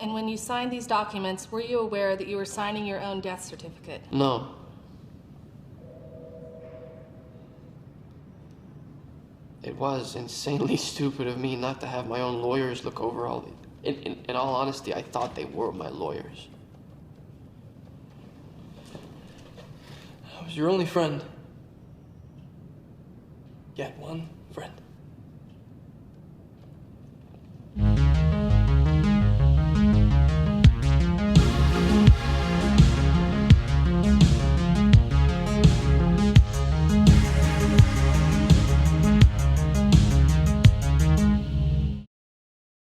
And when you signed these documents, were you aware that you were signing your own death certificate? No. It was insanely stupid of me not to have my own lawyers look over all the... In all honesty, I thought they were my lawyers. I was your only friend. You had one friend.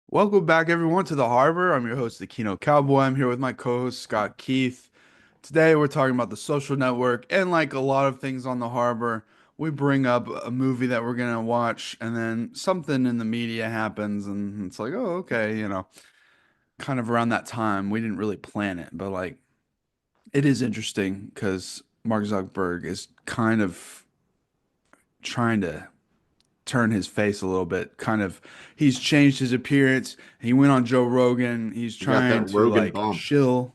Welcome back, everyone, to the Harbor. I'm your host, the Kino Cowboy. I'm here with my co-host, Scott Keith. Today, we're talking about The Social Network, and like a lot of things on the Harbor, we bring up a movie that we're gonna watch, and then something in the media happens, and it's like, oh, okay, kind of around that time. We didn't really plan it, but like, it is interesting because Mark Zuckerberg is kind of trying to turn his face a little bit. He's changed his appearance. He went on Joe Rogan. He's You got that trying to Rogan like bump. shill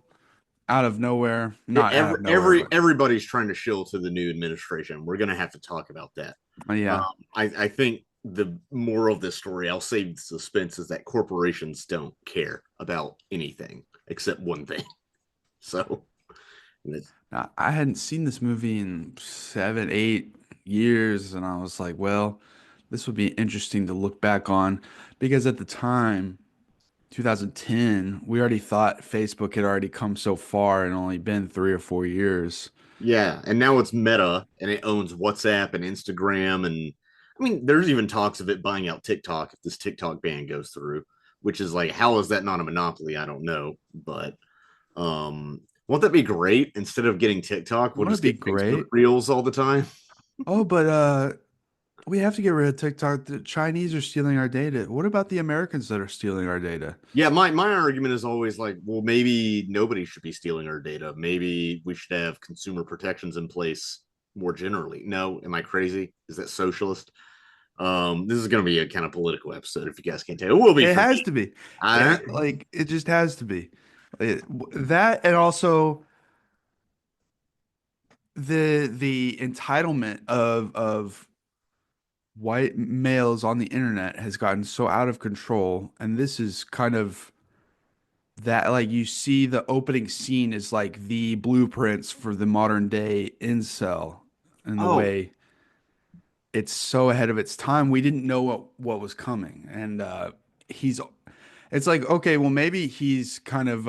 out of nowhere. Not out of nowhere, but Everybody's trying to shill to the new administration. We're gonna have to talk about that. yeah. I think the moral of this story, I'll save the suspense, is that corporations don't care about anything except one thing. So Now, I hadn't seen this movie in 7, 8 years, and I was like, well, this would be interesting to look back on because at the time, 2010, we already thought Facebook had already come so far and only been 3 or 4 years. yeah, and now it's Meta and it owns WhatsApp and Instagram, and I mean there's even talks of it buying out TikTok if this TikTok ban goes through, which is like, how is that not a monopoly? I don't know. But won't that be great? Instead of getting TikTok, we'll Wouldn't it just be get Facebook great? Reels all the time. Oh, but we have to get rid of TikTok. The Chinese are stealing our data. What about the Americans that are stealing our data? Yeah, my argument is always like, well, maybe nobody should be stealing our data. Maybe we should have consumer protections in place more generally. No, am I crazy? Is that socialist? This is going to be a kind of political episode, if you guys can't tell. It will be It for has me. to be. I, Like it just has to be. That and also the entitlement of white males on the internet has gotten so out of control, and this is kind of that like you see the opening scene is like the blueprints for the modern day incel in the oh, way it's so ahead of its time. We didn't know what was coming, and he's. It's like, okay, well, maybe he's kind of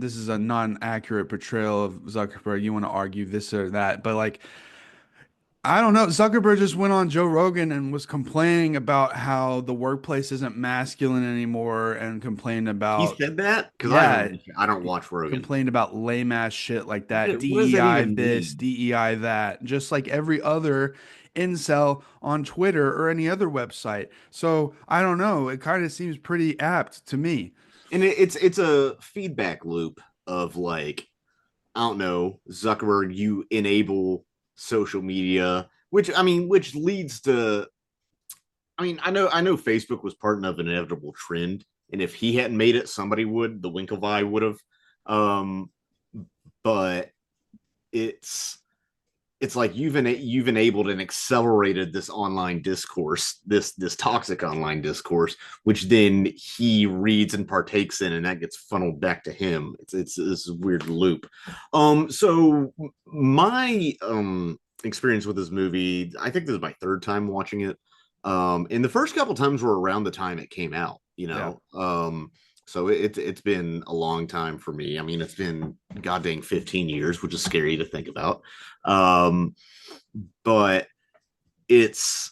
this is a non-accurate portrayal of Zuckerberg. You want to argue this or that, but like, I don't know. Zuckerberg just went on Joe Rogan and was complaining about how the workplace isn't masculine anymore, and complained he about, said that because yeah, I don't watch Rogan. complained about lame ass shit like that. What does that DEI even this, mean? DEI that, just like every other incel on Twitter or any other website. So I don't know. It kind of seems pretty apt to me. And it's a feedback loop of like, I don't know, Zuckerberg, you enable social media, which leads to, I know Facebook was part of an inevitable trend, and if he hadn't made it, somebody would. The Winklevi would have. Um, but it's it's like you've enabled and accelerated this online discourse, this toxic online discourse, which then he reads and partakes in, and that gets funneled back to him. It's this weird loop. So my experience with this movie, I think this is my third time watching it. And the first couple times were around the time it came out, you Yeah. know. So it's been a long time for me. I mean, it's been goddamn 15 years, which is scary to think about. Um, but it's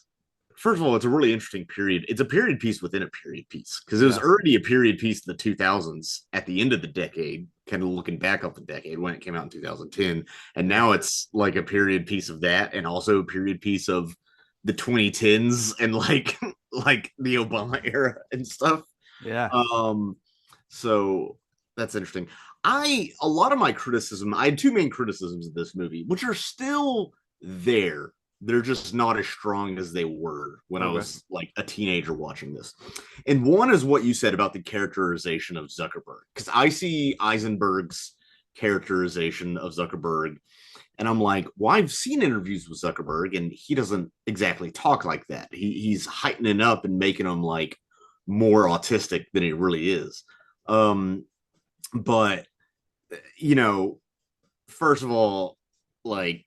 first of all, it's a really interesting period. It's a period piece within a period piece because it was Yeah. already a period piece in the 2000s at the end of the decade, kind of looking back up the decade when it came out in 2010, and now it's like a period piece of that, and also a period piece of the 2010s and like like the Obama era and stuff. Yeah. Um, so that's interesting. A lot of my criticism, I had two main criticisms of this movie, which are still there they're just not as strong as they were when I Okay. was like a teenager watching this. And one is what you said about the characterization of Zuckerberg, because I see Eisenberg's characterization of Zuckerberg, and I'm like, well, I've seen interviews with Zuckerberg, and he doesn't exactly talk like that. He's heightening up and making him like more autistic than he really is. But you know, first of all, like,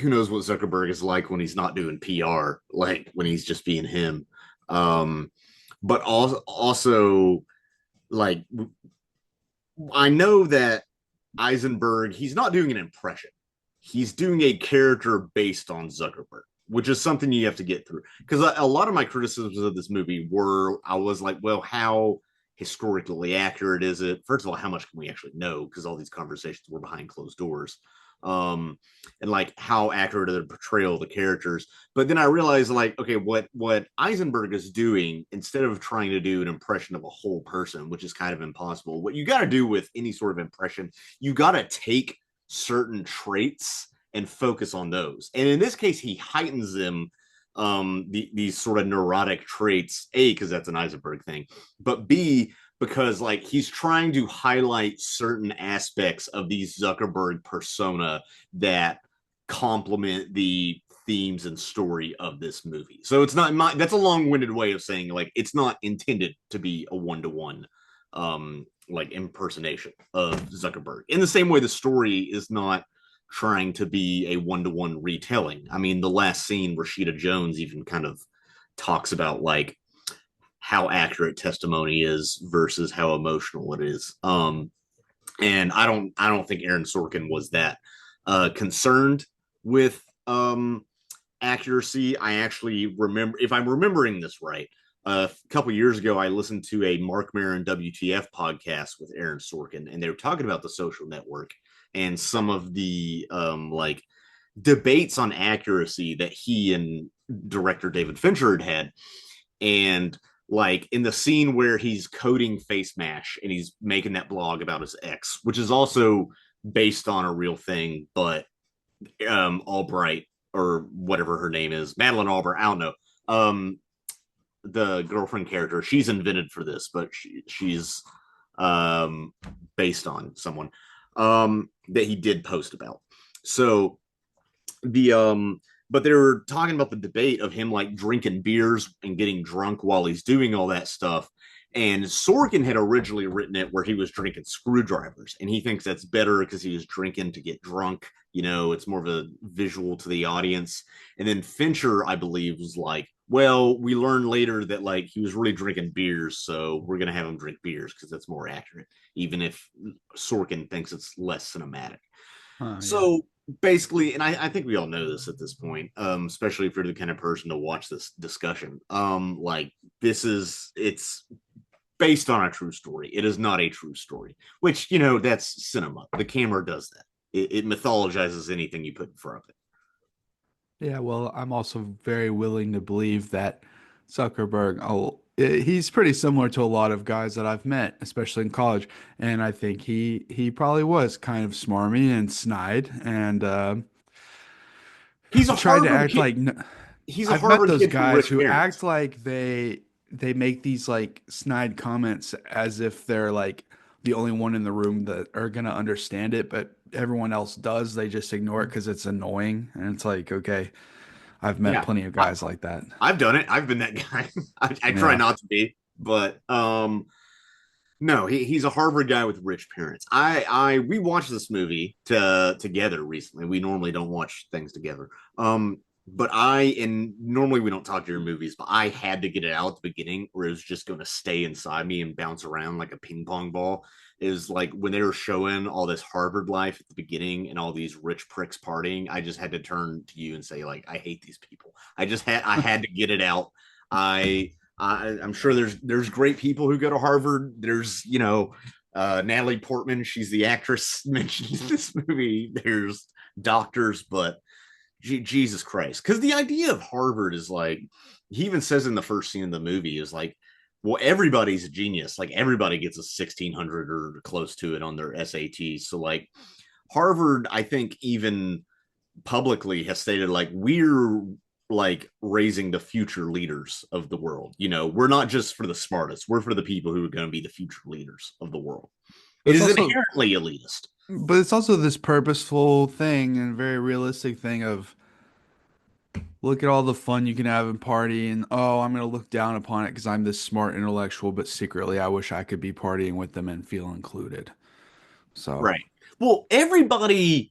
who knows what Zuckerberg is like when he's not doing PR, like when he's just being him. But also, like, I know that Eisenberg, he's not doing an impression. He's doing a character based on Zuckerberg, which is something you have to get through. Because a lot of my criticisms of this movie were, I was like, well, how historically accurate is it? First of all, how much can we actually know? Because all these conversations were behind closed doors. And like how accurate are the portrayal of the characters. But then I realized, like, okay, what Eisenberg is doing, instead of trying to do an impression of a whole person, which is kind of impossible, what you got to do with any sort of impression, you got to take certain traits and focus on those. And in this case, he heightens them, these sort of neurotic traits, A, because that's an Eisenberg thing, but B, because like he's trying to highlight certain aspects of these Zuckerberg persona that complement the themes and story of this movie. So it's not that's a long-winded way of saying, like, it's not intended to be a one-to-one like impersonation of Zuckerberg. In the same way, the story is not trying to be a one-to-one retelling. I mean, the last scene, Rashida Jones even kind of talks about like how accurate testimony is versus how emotional it is. And I don't think Aaron Sorkin was that concerned with accuracy. I actually remember, if I'm remembering this right, a couple years ago, I listened to a Mark Maron WTF podcast with Aaron Sorkin, and they were talking about The Social Network and some of the like debates on accuracy that he and director David Fincher had. And like in the scene where he's coding face mash and he's making that blog about his ex, which is also based on a real thing, but Albright, or whatever her name is, Madeline Albright, I don't know, the girlfriend character, she's invented for this, but she's based on someone that he did post about. So the but they were talking about the debate of him like drinking beers and getting drunk while he's doing all that stuff. And Sorkin had originally written it where he was drinking screwdrivers, and he thinks that's better because he was drinking to get drunk. You know, it's more of a visual to the audience. And then Fincher, I believe, was like, well, we learned later that like he was really drinking beers, so we're gonna have him drink beers because that's more accurate, even if Sorkin thinks it's less cinematic. So basically, and I think we all know this at this point, especially if you're the kind of person to watch this discussion. Like it's based on a true story. It is not a true story, which, you know, that's cinema. The camera does that. It mythologizes anything you put in front of it. Yeah, well, I'm also very willing to believe that Zuckerberg, he's pretty similar to a lot of guys that I've met, especially in college, and I think he probably was kind of smarmy and snide, and He's a tried to Harvard act kid. like He's a I've met Harvard those kid from guys rich who parents. act like they make these like snide comments as if they're like the only one in the room that are gonna understand it, but everyone else does. They just ignore it because it's annoying, and it's like, okay, I've met Yeah, plenty of guys like that. I've done it. I've been that guy. I try Yeah. not to be, but no, he's a Harvard guy with rich parents. We watched this movie together recently. We normally don't watch things together. But and normally we don't talk during movies, but I had to get it out at the beginning, or it was just going to stay inside me and bounce around like a ping pong ball. Is like when they were showing all this Harvard life at the beginning and all these rich pricks partying, I just had to turn to you and say, like, I hate these people. I had to get it out. I'm sure there's great people who go to Harvard. There's, you know, Natalie Portman, she's the actress mentioned in this movie. There's doctors, but Jesus Christ, because the idea of Harvard is like, he even says in the first scene of the movie is like, well, everybody's a genius. Like everybody gets a 1600 or close to it on their SATs. So like Harvard, I think even publicly has stated like we're like raising the future leaders of the world. You know, we're not just for the smartest, we're for the people who are going to be the future leaders of the world. It It's is also, inherently elitist. but it's also this purposeful thing and very realistic thing of look at all the fun you can have and party, and oh, I'm gonna look down upon it because I'm this smart intellectual, but secretly I wish I could be partying with them and feel included. So Right. Well, everything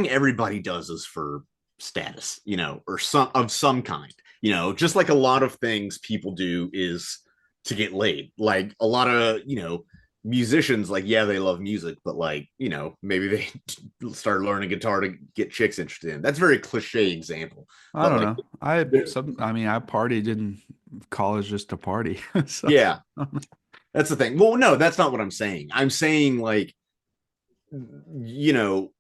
everybody does is for status, you know, or some kind. You know, just like a lot of things people do is to get laid. Like a lot of, you know, musicians, like, yeah, they love music, but like, you know, maybe they start learning guitar to get chicks interested in. That's a very cliche example. I But don't like know. I mean, I partied in college just to party. So yeah, that's the thing. Well, no, that's not what I'm saying. I'm saying like, you know,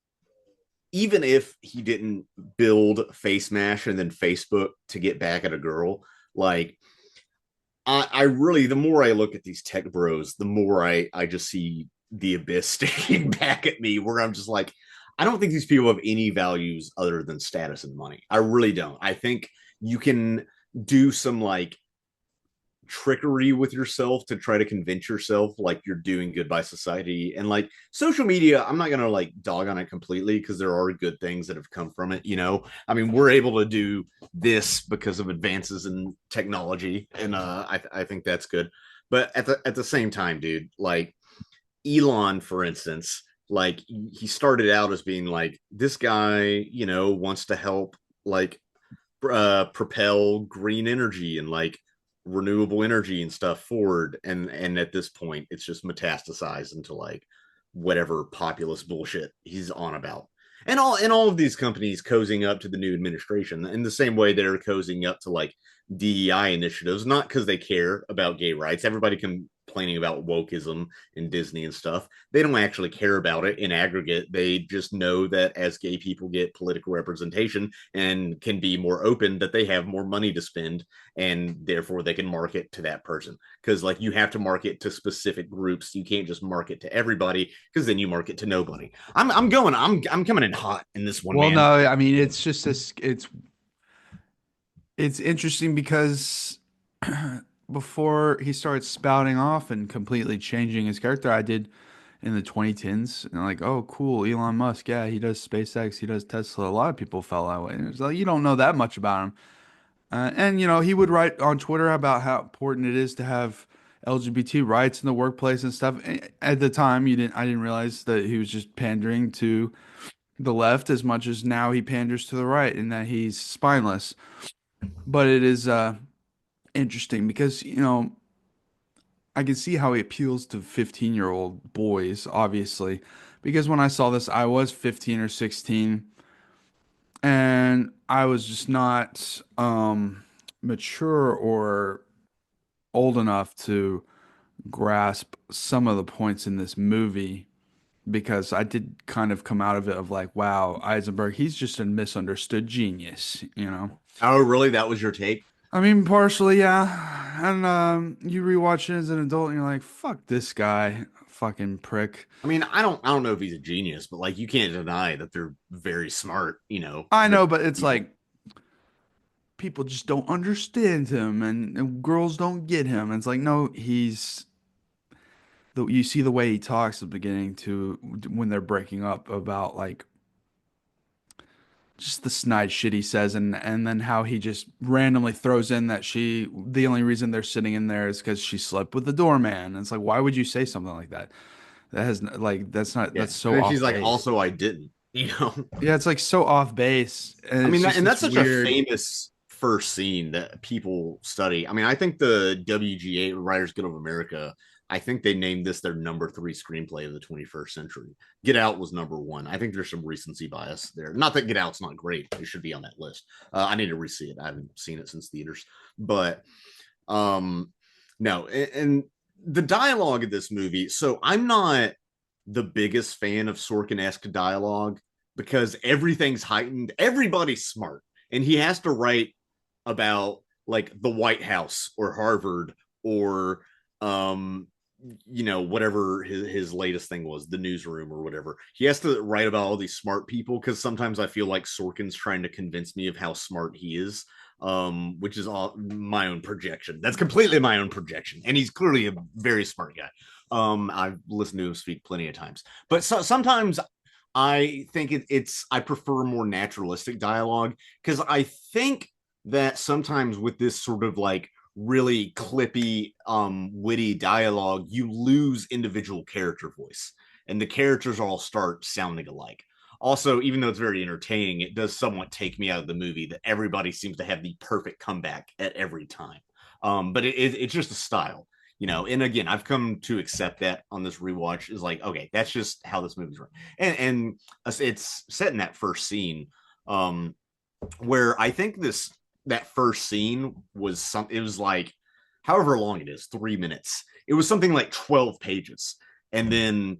even if he didn't build Face Mash and then Facebook to get back at a girl, like I really, the more I look at these tech bros, the more I just see the abyss staring back at me, where I'm just like, I don't think these people have any values other than status and money. I really don't. I think you can do some like trickery with yourself to try to convince yourself like you're doing good by society. And like social media, I'm not gonna like dog on it completely because there are good things that have come from it, you know. I mean, we're able to do this because of advances in technology, and I think that's good. But at the same time, dude, like Elon, for instance, like he started out as being like this guy, you know, wants to help like propel green energy and like renewable energy and stuff forward, and at this point it's just metastasized into like whatever populist bullshit he's on about. And all of these companies cozying up to the new administration in the same way they're cozying up to like DEI initiatives, not because they care about gay rights. Everybody complaining about wokeism in Disney and stuff. They don't actually care about it in aggregate. They just know that as gay people get political representation and can be more open, that they have more money to spend, and therefore they can market to that person. Because like you have to market to specific groups. You can't just market to everybody because then you market to nobody. I'm coming in hot in this one, well, man. no, I mean it's just this. It's interesting because before he started spouting off and completely changing his character, I did in the 2010s, and like, oh, cool, Elon Musk, yeah, he does SpaceX, he does Tesla. A lot of people felt that way. And it's like you don't know that much about him. And you know, he would write on Twitter about how important it is to have LGBT rights in the workplace and stuff. At the time, I didn't realize that he was just pandering to the left as much as now he panders to the right, and that he's spineless. But it is interesting because, you know, I can see how he appeals to 15-year-old boys, obviously, because when I saw this, I was 15 or 16, and I was just not mature or old enough to grasp some of the points in this movie because I did kind of come out of it of like, wow, Eisenberg, he's just a misunderstood genius, you know? Oh, really? That was your take? I mean, partially, yeah. And you rewatch it as an adult and you're like, fuck this guy, fucking prick. I mean, I don't know if he's a genius, but like you can't deny that they're very smart, you know. I know, but it's like people just don't understand him and girls don't get him. It's like, no, you see the way he talks at the beginning to when they're breaking up about like just the snide shit he says and then how he just randomly throws in that the only reason they're sitting in there is because she slept with the doorman. And it's like, why would you say something like that? Yeah. That's so And then off she's like, base. also I didn't, you know. Yeah, it's like so off base. And I it's mean, just and this that's such a weird. famous first scene that people study. I mean, I think the WGA, Writers Guild of America, I think they named this their number 3 screenplay of the 21st century. Get Out was number 1. I think there's some recency bias there. Not that Get Out's not great; it should be on that list. I need to re-see it. I haven't seen it since theaters, but no. And the dialogue of this movie. So I'm not the biggest fan of Sorkin-esque dialogue because everything's heightened. Everybody's smart, and he has to write about like the White House or Harvard or whatever his latest thing was, the newsroom or whatever. He has to write about all these smart people, because sometimes I feel like Sorkin's trying to convince me of how smart he is, which is all my own projection. That's completely my own projection, and he's clearly a very smart guy. I've listened to him speak plenty of times, but sometimes I think I prefer more naturalistic dialogue, because I think that sometimes with this sort of like really clippy, witty dialogue, you lose individual character voice, and the characters all start sounding alike. Also, even though it's very entertaining, it does somewhat take me out of the movie that everybody seems to have the perfect comeback at every time. But it's just a style, And again, I've come to accept that on this rewatch, is like, okay, that's just how this movie's run, and it's set in that first scene, where I think that first scene was it was like, however long it is, 3 minutes. It was something like 12 pages. And then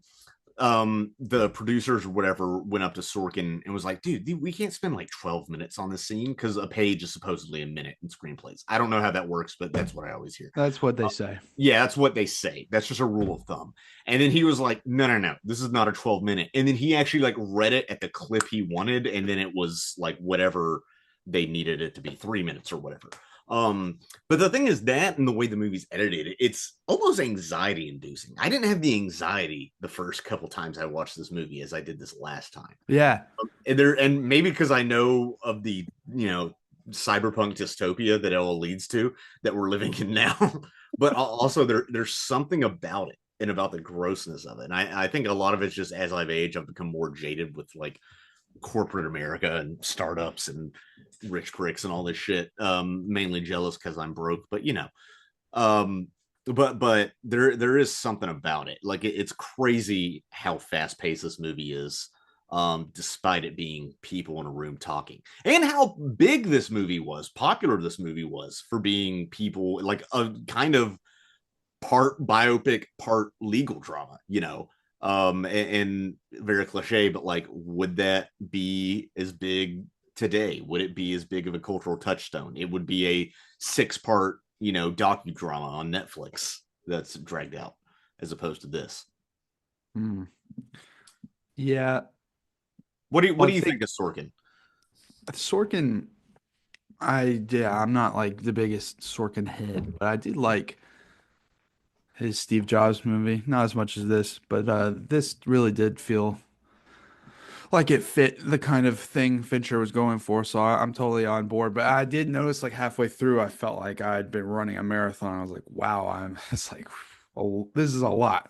the producers or whatever went up to Sorkin and was like, dude, we can't spend like 12 minutes on this scene, because a page is supposedly a minute in screenplays. I don't know how that works, but that's what I always hear. That's what they say. Yeah, that's what they say. That's just a rule of thumb. And then he was like, no, this is not a 12-minute. And then he actually like read it at the clip he wanted, and then it was like whatever they needed it to be, 3 minutes or whatever. But the thing is, that and the way the movie's edited, it's almost anxiety inducing. I didn't have the anxiety the first couple times I watched this movie as I did this last time. Yeah. And maybe because I know of the, cyberpunk dystopia that it all leads to, that we're living in now. But also there's something about it, and about the grossness of it. And I think a lot of it's just, as I've aged, I've become more jaded with like corporate America and startups and rich pricks and all this shit. Mainly jealous because I'm broke, but but there is something about it. Like it's crazy how fast paced this movie is, despite it being people in a room talking, and how big this movie was, popular this movie was for being people, like a kind of part biopic, part legal drama, and very cliche, but like, would that be as big today? Would it be as big of a cultural touchstone? It would be a 6-part, docudrama on Netflix that's dragged out, as opposed to this. Yeah. What do you think of Sorkin? Sorkin, I'm not like the biggest Sorkin head, but I did like his Steve Jobs movie, not as much as this, but this really did feel like it fit the kind of thing Fincher was going for, so I'm totally on board. But I did notice, like halfway through, I felt like I had been running a marathon. I was like, wow, it's like, oh, this is a lot.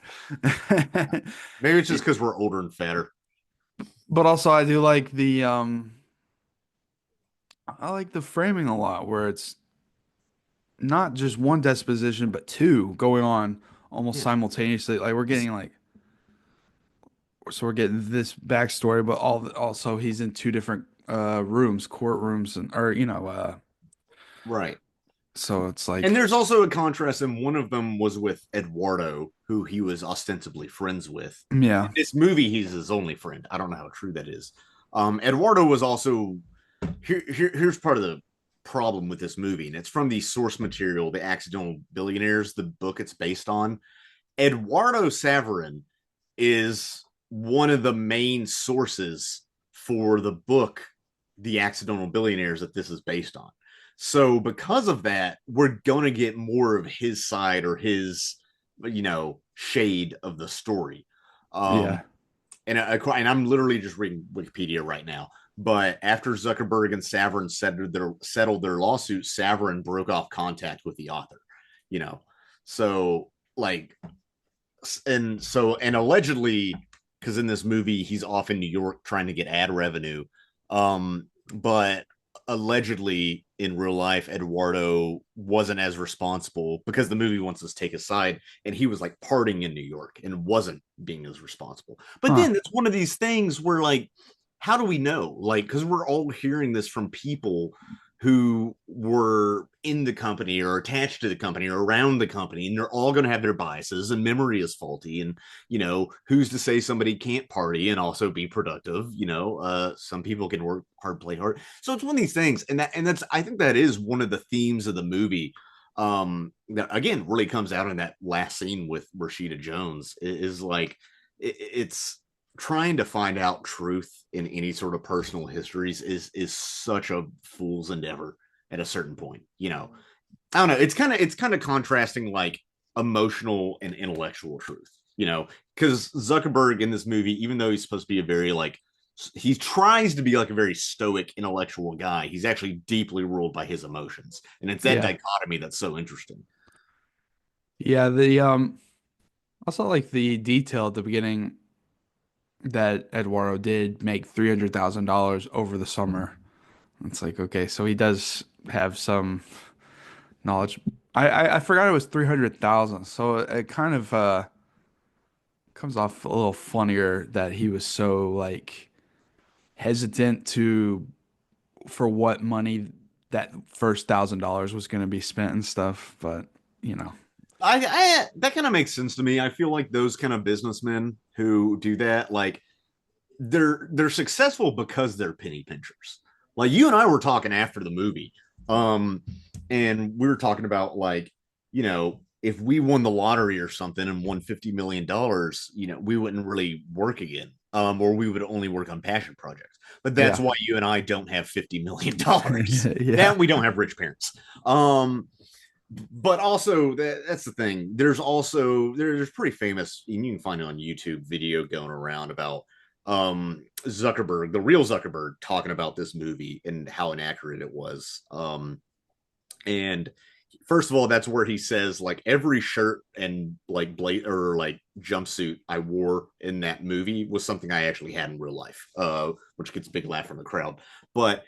Maybe it's just because we're older and fatter. But also, I do like I like the framing a lot, where it's not just one disposition, but two going on almost simultaneously. Like we're getting so we're getting this backstory, but also he's in two different rooms, courtrooms, right. So it's like, and there's also a contrast, and one of them was with Eduardo, who he was ostensibly friends with. Yeah. In this movie, he's his only friend. I don't know how true that is. Eduardo was also here's part of the problem with this movie, and it's from the source material, The Accidental Billionaires, the book it's based on. Eduardo Saverin is one of the main sources for the book, The Accidental Billionaires, that this is based on. So because of that, we're going to get more of his side, or his, shade of the story. And I'm literally just reading Wikipedia right now. But after Zuckerberg and Saverin settled their lawsuit, Saverin broke off contact with the author. So like, and allegedly, because in this movie he's off in New York trying to get ad revenue, but allegedly in real life Eduardo wasn't as responsible, because the movie wants us to take his side, and he was like partying in New York and wasn't being as responsible. But then it's one of these things where, like, how do we know? Like, because we're all hearing this from people who were in the company or attached to the company or around the company, and they're all going to have their biases, and memory is faulty, and who's to say somebody can't party and also be productive? Some people can work hard, play hard. So it's one of these things, and that's, I think that is one of the themes of the movie, that again really comes out in that last scene with Rashida Jones is like it's trying to find out truth in any sort of personal histories is such a fool's endeavor at a certain point. I don't know. It's kind of contrasting like emotional and intellectual truth. Because Zuckerberg in this movie, even though he's supposed to be a very like he tries to be like a very stoic intellectual guy, he's actually deeply ruled by his emotions, and it's that Yeah. dichotomy that's so interesting. Yeah, the also like the detail at the beginning that Eduardo did make $300,000 over the summer. It's like, okay, so he does have some knowledge. I forgot it was 300,000. So it kind of comes off a little funnier that he was so like hesitant to for what money that first $1,000 was going to be spent and stuff, but you know. I that kind of makes sense to me. I feel like those kind of businessmen who do that, like they're successful because they're penny pinchers. Like you and I were talking after the movie, um, and we were talking about like if we won the lottery or something and won $50 million, we wouldn't really work again, or we would only work on passion projects. But that's Yeah. why you and I don't have $50 million. Yeah. And we don't have rich parents. But also that's the thing. There's pretty famous, and you can find it on YouTube video going around about Zuckerberg, the real Zuckerberg, talking about this movie and how inaccurate it was. And first of all, that's where he says like every shirt and like blade or like jumpsuit I wore in that movie was something I actually had in real life, which gets a big laugh from the crowd. But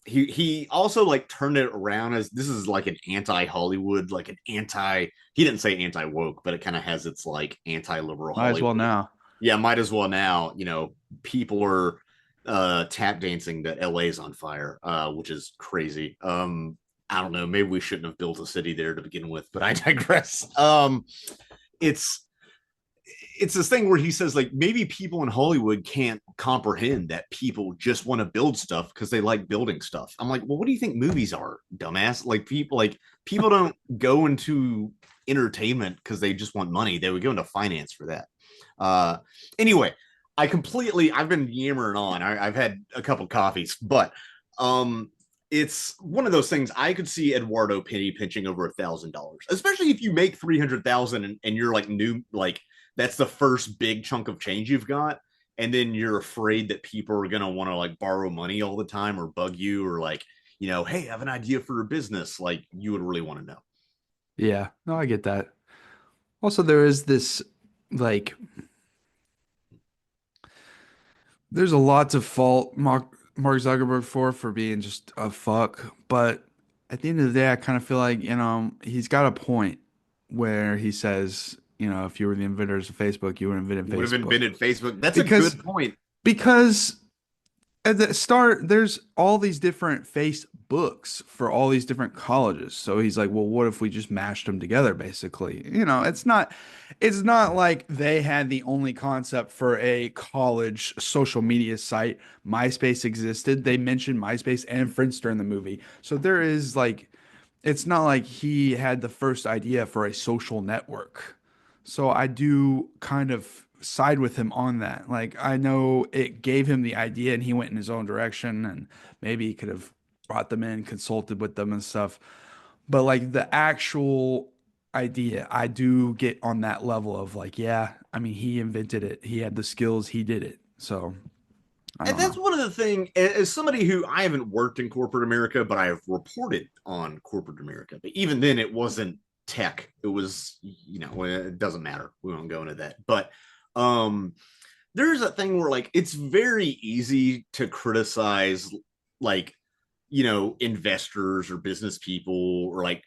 he also like turned it around as this is like an anti-Hollywood, like an anti. He didn't say anti-woke, but it kind of has its like anti-liberal Might as well Hollywood. now. Yeah, might as well now. People are tap dancing that LA is on fire, which is crazy. I don't know. Maybe we shouldn't have built a city there to begin with, but I digress. It's it's this thing where he says like maybe people in Hollywood can't comprehend that people just want to build stuff because they like building stuff. I'm like, well, what do you think movies are, dumbass? Like people don't go into entertainment because they just want money. They would go into finance for that. Uh, anyway, I've been yammering on. I've had a couple coffees, but it's one of those things I could see Eduardo penny pinching over $1,000, especially if you make 300,000 and you're like new, like that's the first big chunk of change you've got. And then you're afraid that people are going to want to like borrow money all the time or bug you or like, hey, I have an idea for a business. Like you would really want to know. Yeah. No, I get that. Also, there is this like there's a lot to fault Mark Zuckerberg for being just a fuck, but at the end of the day, I kind of feel like, he's got a point where he says, if you were the inventors of Facebook, you would have invented Would have Facebook. invented Facebook. That's a Because good point. because at the start, there's all these different Facebooks for all these different colleges. So he's like, well, what if we just mashed them together, basically? It's not like they had the only concept for a college social media site. MySpace existed. They mentioned MySpace and Friendster in the movie. So there is like, it's not like he had the first idea for a social network. So I do kind of side with him on that. Like I know it gave him the idea and he went in his own direction and maybe he could have brought them in, consulted with them and stuff. But like the actual idea, I do get on that level of like, yeah, I mean, he invented it. He had the skills, he did it. So I And don't that's know. one of the things, as somebody who I haven't worked in corporate America, but I have reported on corporate America. But even then, it wasn't tech. It was, it doesn't matter. We won't go into that. But um, there's a thing where, like, it's very easy to criticize, like, investors or business people or like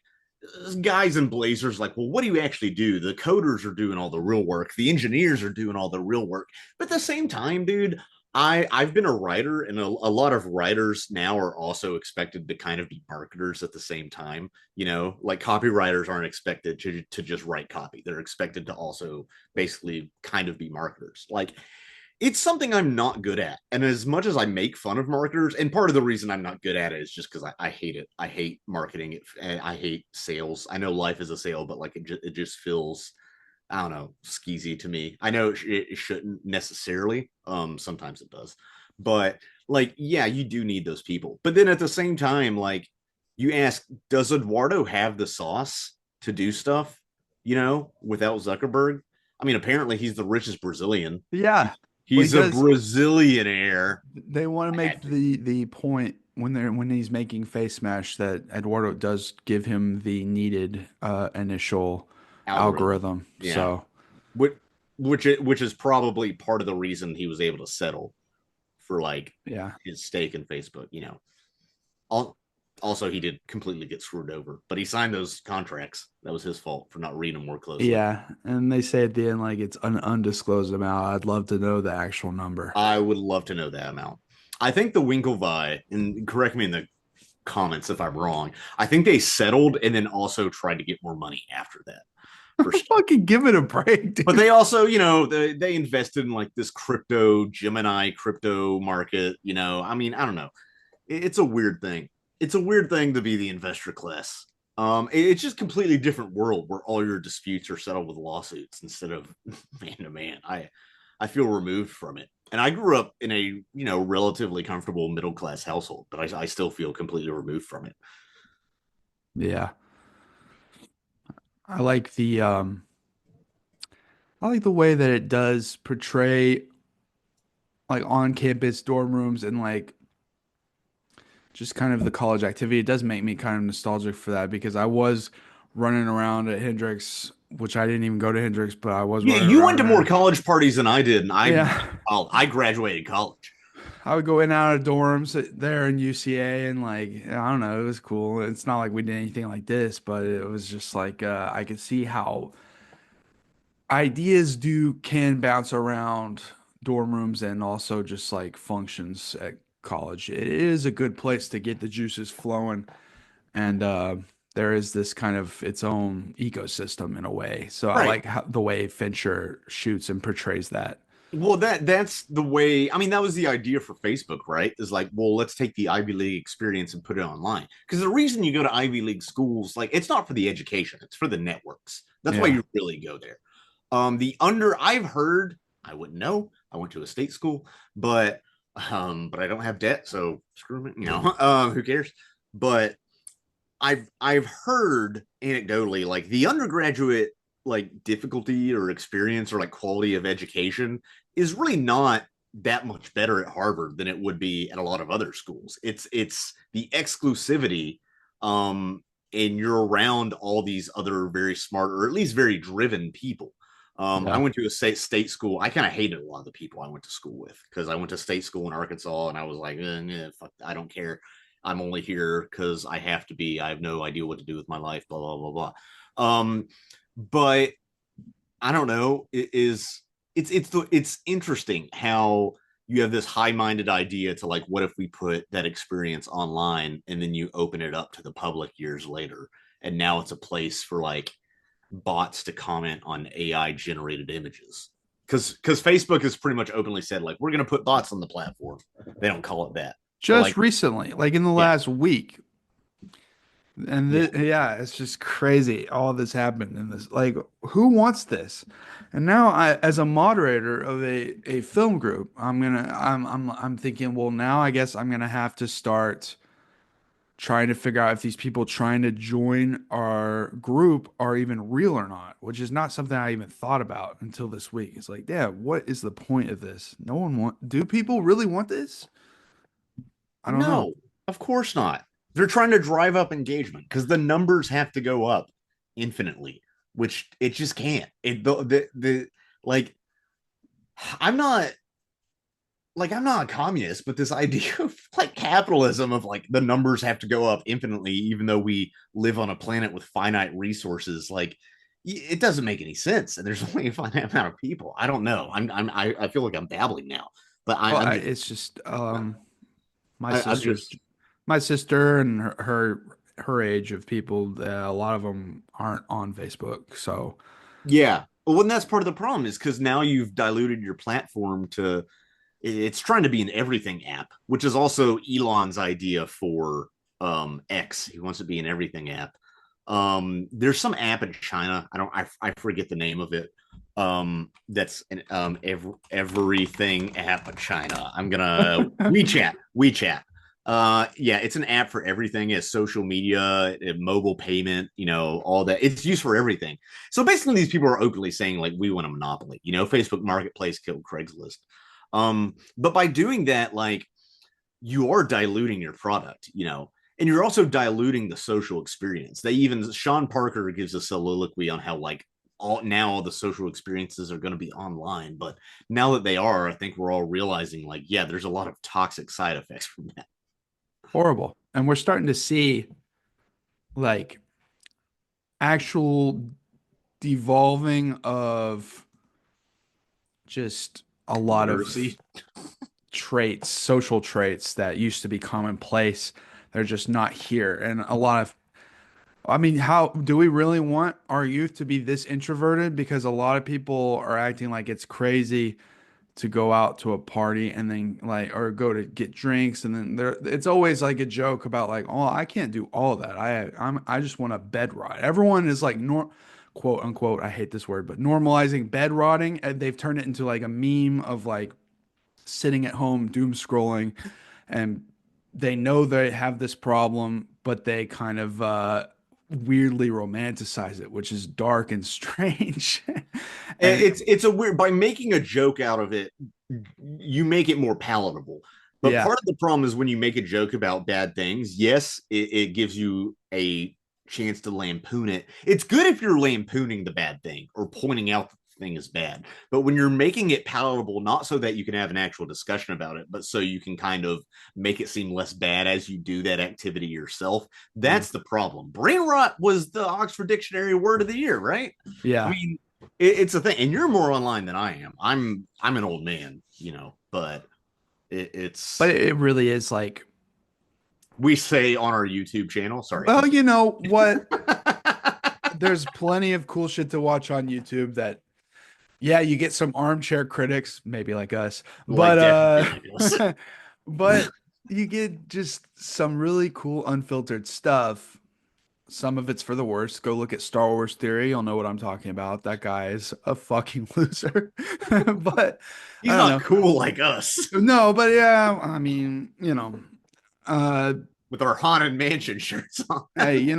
guys in blazers like, well, what do you actually do? The coders are doing all the real work, the engineers are doing all the real work. But at the same time, dude, I've been a writer, and a lot of writers now are also expected to kind of be marketers at the same time. Like copywriters aren't expected to just write copy; they're expected to also basically kind of be marketers. Like It's something I'm not good at. And as much as I make fun of marketers, and part of the reason I'm not good at it is just because I hate it. I hate marketing it, and I hate sales. I know life is a sale, but like it just feels, I don't know, skeezy to me. I know it shouldn't necessarily. Sometimes it does, but like, yeah, you do need those people. But then at the same time, like, you ask, does Eduardo have the sauce to do stuff? Without Zuckerberg. I mean, apparently he's the richest Brazilian. Yeah. Well, he He's a does. Brazilianaire. They want to make the point when he's making Face Smash that Eduardo does give him the needed initial algorithm. Yeah. So Which which is probably part of the reason he was able to settle for like yeah. his stake in Facebook. Also, he did completely get screwed over, but he signed those contracts. That was his fault for not reading them more closely. Yeah, and they say at the end like it's an undisclosed amount. I'd love to know the actual number. I would love to know that amount. I think the Winklevi, and correct me in the comments if I'm wrong, I think they settled and then also tried to get more money after that. Fucking give it a break, dude. But they also, they invested in like this Gemini crypto market. I mean, I don't know. It's a weird thing. It's a weird thing to be the investor class. It's just completely different world where all your disputes are settled with lawsuits instead of man to man. I feel removed from it. And I grew up in a, relatively comfortable middle class household, but I still feel completely removed from it. Yeah. I like the way that it does portray like on campus dorm rooms and like just kind of the college activity. It does make me kind of nostalgic for that because I was running around at Hendrix, which I didn't even go to Hendrix, but I was Yeah, running you around went to there. more college parties than I did, and Yeah. I graduated college. I would go in and out of dorms there in UCA and like I don't know, it was cool. It's not like we did anything like this, but it was just like I could see how ideas can bounce around dorm rooms and also just like functions at college. It is a good place to get the juices flowing and there is this kind of its own ecosystem in a way. So I Right. like the way Fincher shoots and portrays that. Well, that's the way. I mean, that was the idea for Facebook, right? Is like, well, let's take the Ivy League experience and put it online. Because the reason you go to Ivy League schools, like, it's not for the education; it's for the networks. That's why Yeah. you really go there. I've heard, I wouldn't know. I went to a state school, but I don't have debt, so screw me. Who cares? But I've heard anecdotally, like the undergraduate like difficulty or experience or like quality of education is really not that much better at Harvard than it would be at a lot of other schools. It's the exclusivity, and you're around all these other very smart or at least very driven people. I Yeah. went to a state school. I kind of hated a lot of the people I went to school with because I went to state school in Arkansas and I was like, fuck, I don't care. I'm only here because I have to be. I have no idea what to do with my life. Blah blah blah blah. But I don't know. It's interesting how you have this high-minded idea to like, what if we put that experience online and then you open it up to the public years later, and now it's a place for like bots to comment on AI generated images. Because Facebook has pretty much openly said like we're going to put bots on the platform. They don't call it that. Just Like, recently, like in the yeah, last week. And yeah. yeah, it's just crazy. All this happened in this. Like, who wants this? And now, as a moderator of a film group, I'm thinking, well, now I guess I'm gonna have to start trying to figure out if these people trying to join our group are even real or not, which is not something I even thought about until this week. It's like, damn, what is the point of this? No one want. Do people really want this? I don't know. No, of course not. They're trying to drive up engagement because the numbers have to go up infinitely, which it just can't. Like, I'm not I'm not a communist, but this idea of like capitalism of like the numbers have to go up infinitely, even though we live on a planet with finite resources, like it doesn't make any sense. And there's only a finite amount of people. I don't know. I feel like I'm babbling now, but Well, I'm just it's just my I'm sister's just my sister and her age of people, a lot of them aren't on Facebook. So yeah. Well, and that's part of the problem is because now you've diluted your platform to it's trying to be an everything app, which is also Elon's idea for X. He wants to be an everything app. There's some app in China. I forget the name of it. That's an everything app in China. I'm gonna WeChat. Yeah, it's an app for everything. It's social media, mobile payment, all that. It's used for everything. So basically, these people are openly saying like, we want a monopoly. Facebook Marketplace killed Craigslist. But by doing that, like, you are diluting your product, and you're also diluting the social experience. Sean Parker gives a soliloquy on how like all the social experiences are going to be online, but now that they are, I think we're all realizing like, yeah, there's a lot of toxic side effects from that. Horrible. And we're starting to see like actual devolving of just a lot of traits, social traits that used to be commonplace. They're just not here. And a lot of, I mean, how do we really want our youth to be this introverted? Because a lot of people are acting like it's crazy to go out to a party and then like, or go to get drinks. And then it's always like a joke about like, oh, I can't do all that. I just want a bed rot. Everyone is like, quote unquote, I hate this word, but normalizing bed rotting. And they've turned it into like a meme of like sitting at home, doom scrolling, and they know they have this problem, but they kind of, weirdly romanticize it, which is dark and strange. And it's a weird, by making a joke out of it, you make it more palatable. But yeah, part of the problem is when you make a joke about bad things, yes, it gives you a chance to lampoon it. It's good if you're lampooning the bad thing or pointing out that the thing is bad. But when you're making it palatable, not so that you can have an actual discussion about it, but so you can kind of make it seem less bad as you do that activity yourself, that's the problem. Brain rot was the Oxford Dictionary word of the year, right? I yeah. mean, it's a thing, and you're more online than I am. I'm an old man, but But it's it really is like, we say on our YouTube channel. Sorry. well, you know what? There's plenty of cool shit to watch on YouTube that, yeah, you get some armchair critics, maybe like us, Like but definitely like us. but you get just some really cool unfiltered stuff. Some of it's for the worst. Go look at Star Wars Theory. You'll know what I'm talking about. That guy is a fucking loser. But He's I don't not know. cool like us No, but yeah, I mean, uh, with our haunted mansion shirts on. hey,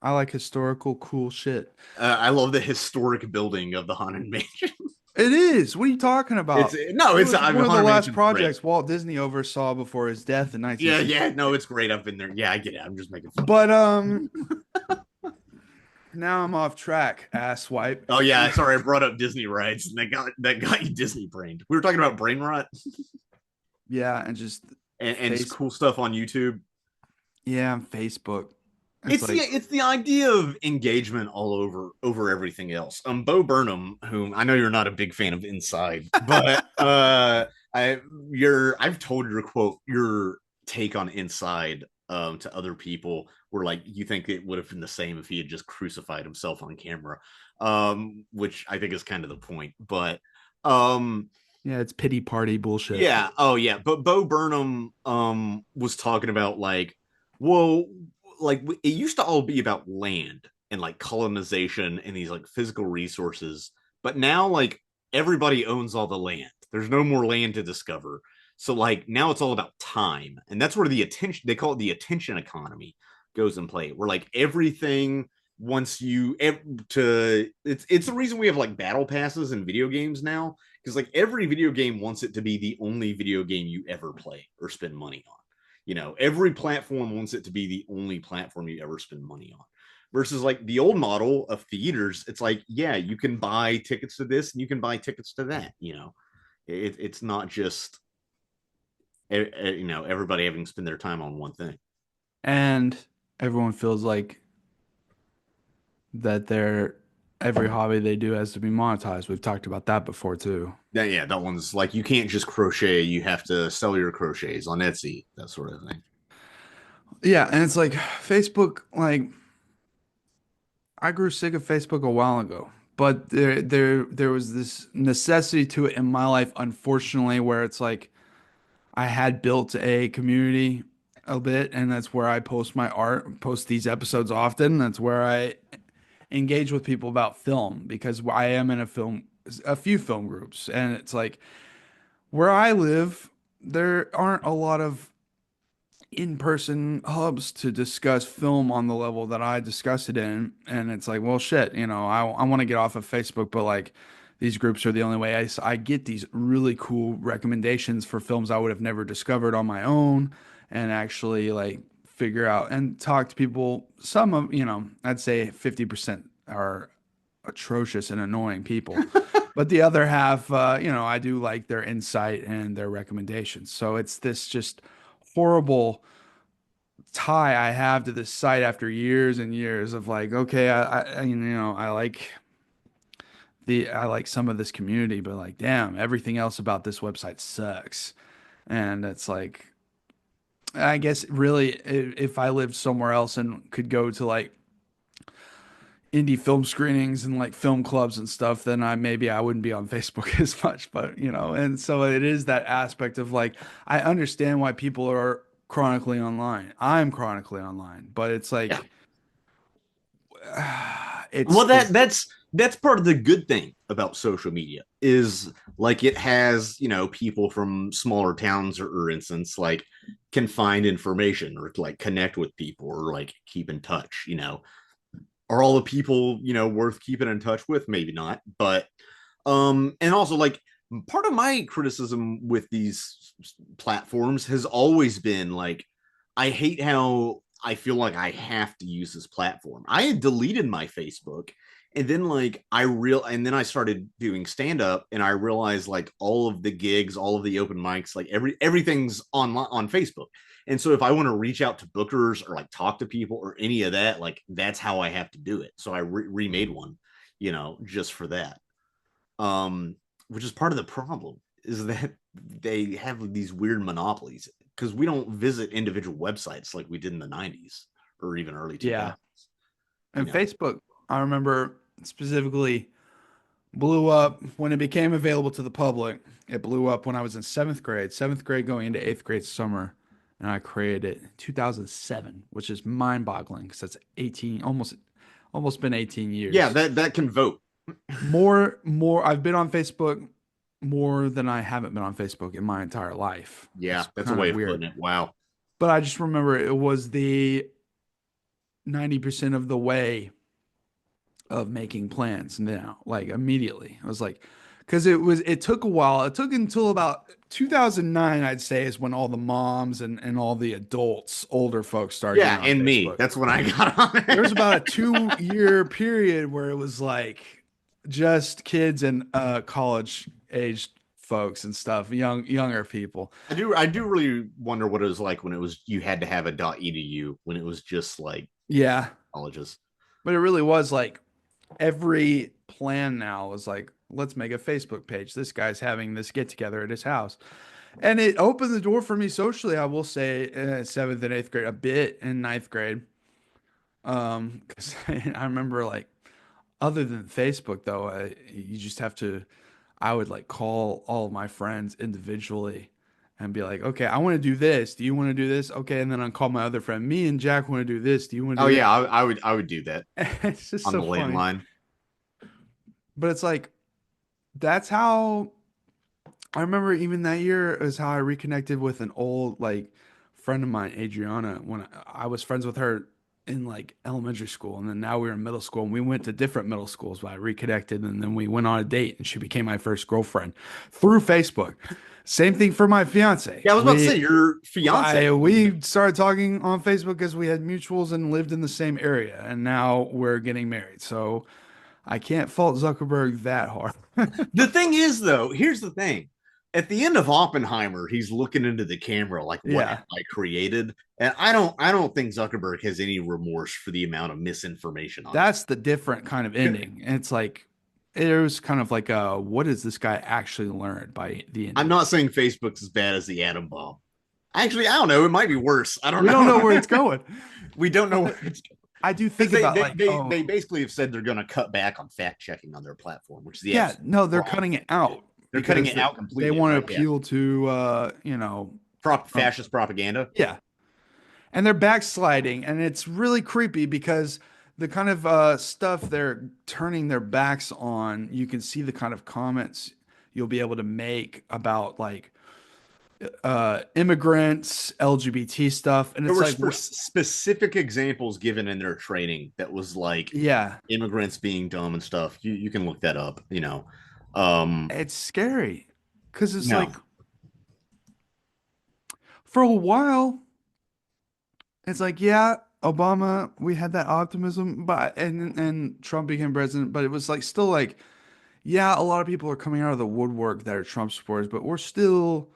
I like historical cool shit. I love the historic building of the haunted mansion. It is. What are you talking It's about? no, It it's was I mean, one of the haunted last mansion's great. projects Walt Disney oversaw before his death in Yeah, 1960. yeah, no, it's great. I've been there. Yeah, I get it. I'm just making fun. But now I'm off track, ass wipe. Oh yeah, sorry, I brought up Disney rides, and that got you Disney brained. We were talking about brain rot Yeah, and just and face. cool stuff on YouTube. Yeah, Facebook. It's like, It's the idea of engagement all over everything else. Bo Burnham, whom I know you're not a big fan of Inside, but I've told your take on Inside to other people where like you think it would have been the same if he had just crucified himself on camera, which I think is kind of the point. But yeah, it's pity party bullshit. yeah, oh yeah, but Bo Burnham was talking about like, well, like it used to all be about land and like colonization and these like physical resources, but now like everybody owns all the land. There's no more land to discover. So like now it's all about time, and that's where the attention, they call it the attention economy, goes in play. Where like everything once you to it's the reason we have like battle passes in video games now, because like every video game wants it to be the only video game you ever play or spend money on. Every platform wants it to be the only platform you ever spend money on. Versus like the old model of theaters, it's like, yeah, you can buy tickets to this and you can buy tickets to that. It's not just everybody having to spend their time on one thing. And everyone feels like that every hobby they do has to be monetized. We've talked about that before too. Yeah, that one's like you can't just crochet, you have to sell your crochets on Etsy, that sort of thing. Yeah, and it's like Facebook, like I grew sick of Facebook a while ago but there was this necessity to it in my life, unfortunately, where it's like I had built a community a bit, and that's where I post my art, post these episodes often. That's where I engage with people about film because I am in a few film groups, and it's like where I live, there aren't a lot of in-person hubs to discuss film on the level that I discuss it in. And it's like, well, shit, I want to get off of Facebook, but like these groups are the only way I get these really cool recommendations for films I would have never discovered on my own and actually like figure out and talk to people. Some of, I'd say 50% are atrocious and annoying people. But the other half, I do like their insight and their recommendations. So it's this just horrible tie I have to this site after years and years of like, okay, I like some of this community, but like, damn, everything else about this website sucks. And it's like, I guess really, if I lived somewhere else and could go to like indie film screenings and like film clubs and stuff, then I wouldn't be on Facebook as much. But and so it is that aspect of like I understand why people are chronically online. I'm chronically online, but it's like Yeah. it's Well, that's part of the good thing about social media is like it has, people from smaller towns or instance like can find information or like connect with people or like keep in touch. Are all the people, worth keeping in touch with? Maybe not, but and also like part of my criticism with these platforms has always been like I hate how I feel like I have to use this platform. I had deleted my Facebook and then and then I started doing stand up and I realized like all of the gigs, all of the open mics, like everything's online on Facebook. And so if I want to reach out to bookers or like talk to people or any of that, like that's how I have to do it. So I remade one, just for that. Which is part of the problem is that they have these weird monopolies because we don't visit individual websites like we did in the 90s or even early 2000s. And Facebook, I remember specifically blew up when it became available to the public. It blew up when I was in seventh grade going into eighth grade summer. And I created it in 2007, which is mind-boggling because that's 18, almost been 18 years. Yeah, that can vote. More. I've been on Facebook more than I haven't been on Facebook in my entire life. Yeah, It's that's a way of putting it. Wow. But I just remember it was the 90% of the way of making plans now, like immediately. I was like, because it took a while. It took until about 2009, I'd say, is when all the moms and all the adults, older folks started. Yeah, and Facebook. Me. That's when I got on it. There was about a 2-year period where it was like just kids and college aged folks and stuff, younger people. I do really wonder what it was like when it was you had to have a .edu when it was just like colleges. But it really was like every plan now was like, let's make a Facebook page. This guy's having this get together at his house. And it opened the door for me socially, I will say, in seventh and eighth grade, a bit in ninth grade. Because I remember like, other than Facebook though, you just have to, I would like call all of my friends individually and be like, okay, I want to do this. Do you want to do this? Okay. And then I'll call my other friend. Me and Jack want to do this. Do you want to do yeah, I would do that. It's just on so the landline. But it's like, that's how I remember even that year is how I reconnected with an old like friend of mine, Adriana, when I was friends with her in like elementary school. And then now we were in middle school and we went to different middle schools, but I reconnected and then we went on a date and she became my first girlfriend through Facebook. Same thing for my fiance. Yeah, I was about to say your fiance. We started talking on Facebook because we had mutuals and lived in the same area. And now we're getting married. So I can't fault Zuckerberg that hard. The thing is, though, here's the thing. At the end of Oppenheimer, he's looking into the camera like, what have I created? And I don't think Zuckerberg has any remorse for the amount of misinformation on That's the different kind of ending. And it's like, it was kind of like, what has this guy actually learned by the end? I'm not saying Facebook's as bad as the atom bomb. Actually, I don't know. It might be worse. I don't know. We don't know where it's going. We don't know where it's going. I do Because think about like, they basically have said they're going to cut back on fact checking on their platform, which is the yeah, absolute no, they're wrong cutting thing it to do. out They're cutting because it out they completely, want to right? Yeah. appeal to, um, Fascist propaganda. yeah, and they're backsliding, and it's really creepy because the kind of stuff they're turning their backs on, you can see the kind of comments you'll be able to make about like immigrants, LGBT stuff, and There it's were like, specific examples given in their training that was like yeah, immigrants being dumb and stuff. You can look that up. Um, it's scary because it's no, like for a while, it's like, yeah, Obama, we had that optimism, but and Trump became president, but it was like still like, yeah, a lot of people are coming out of the woodwork that are Trump supporters, but we're still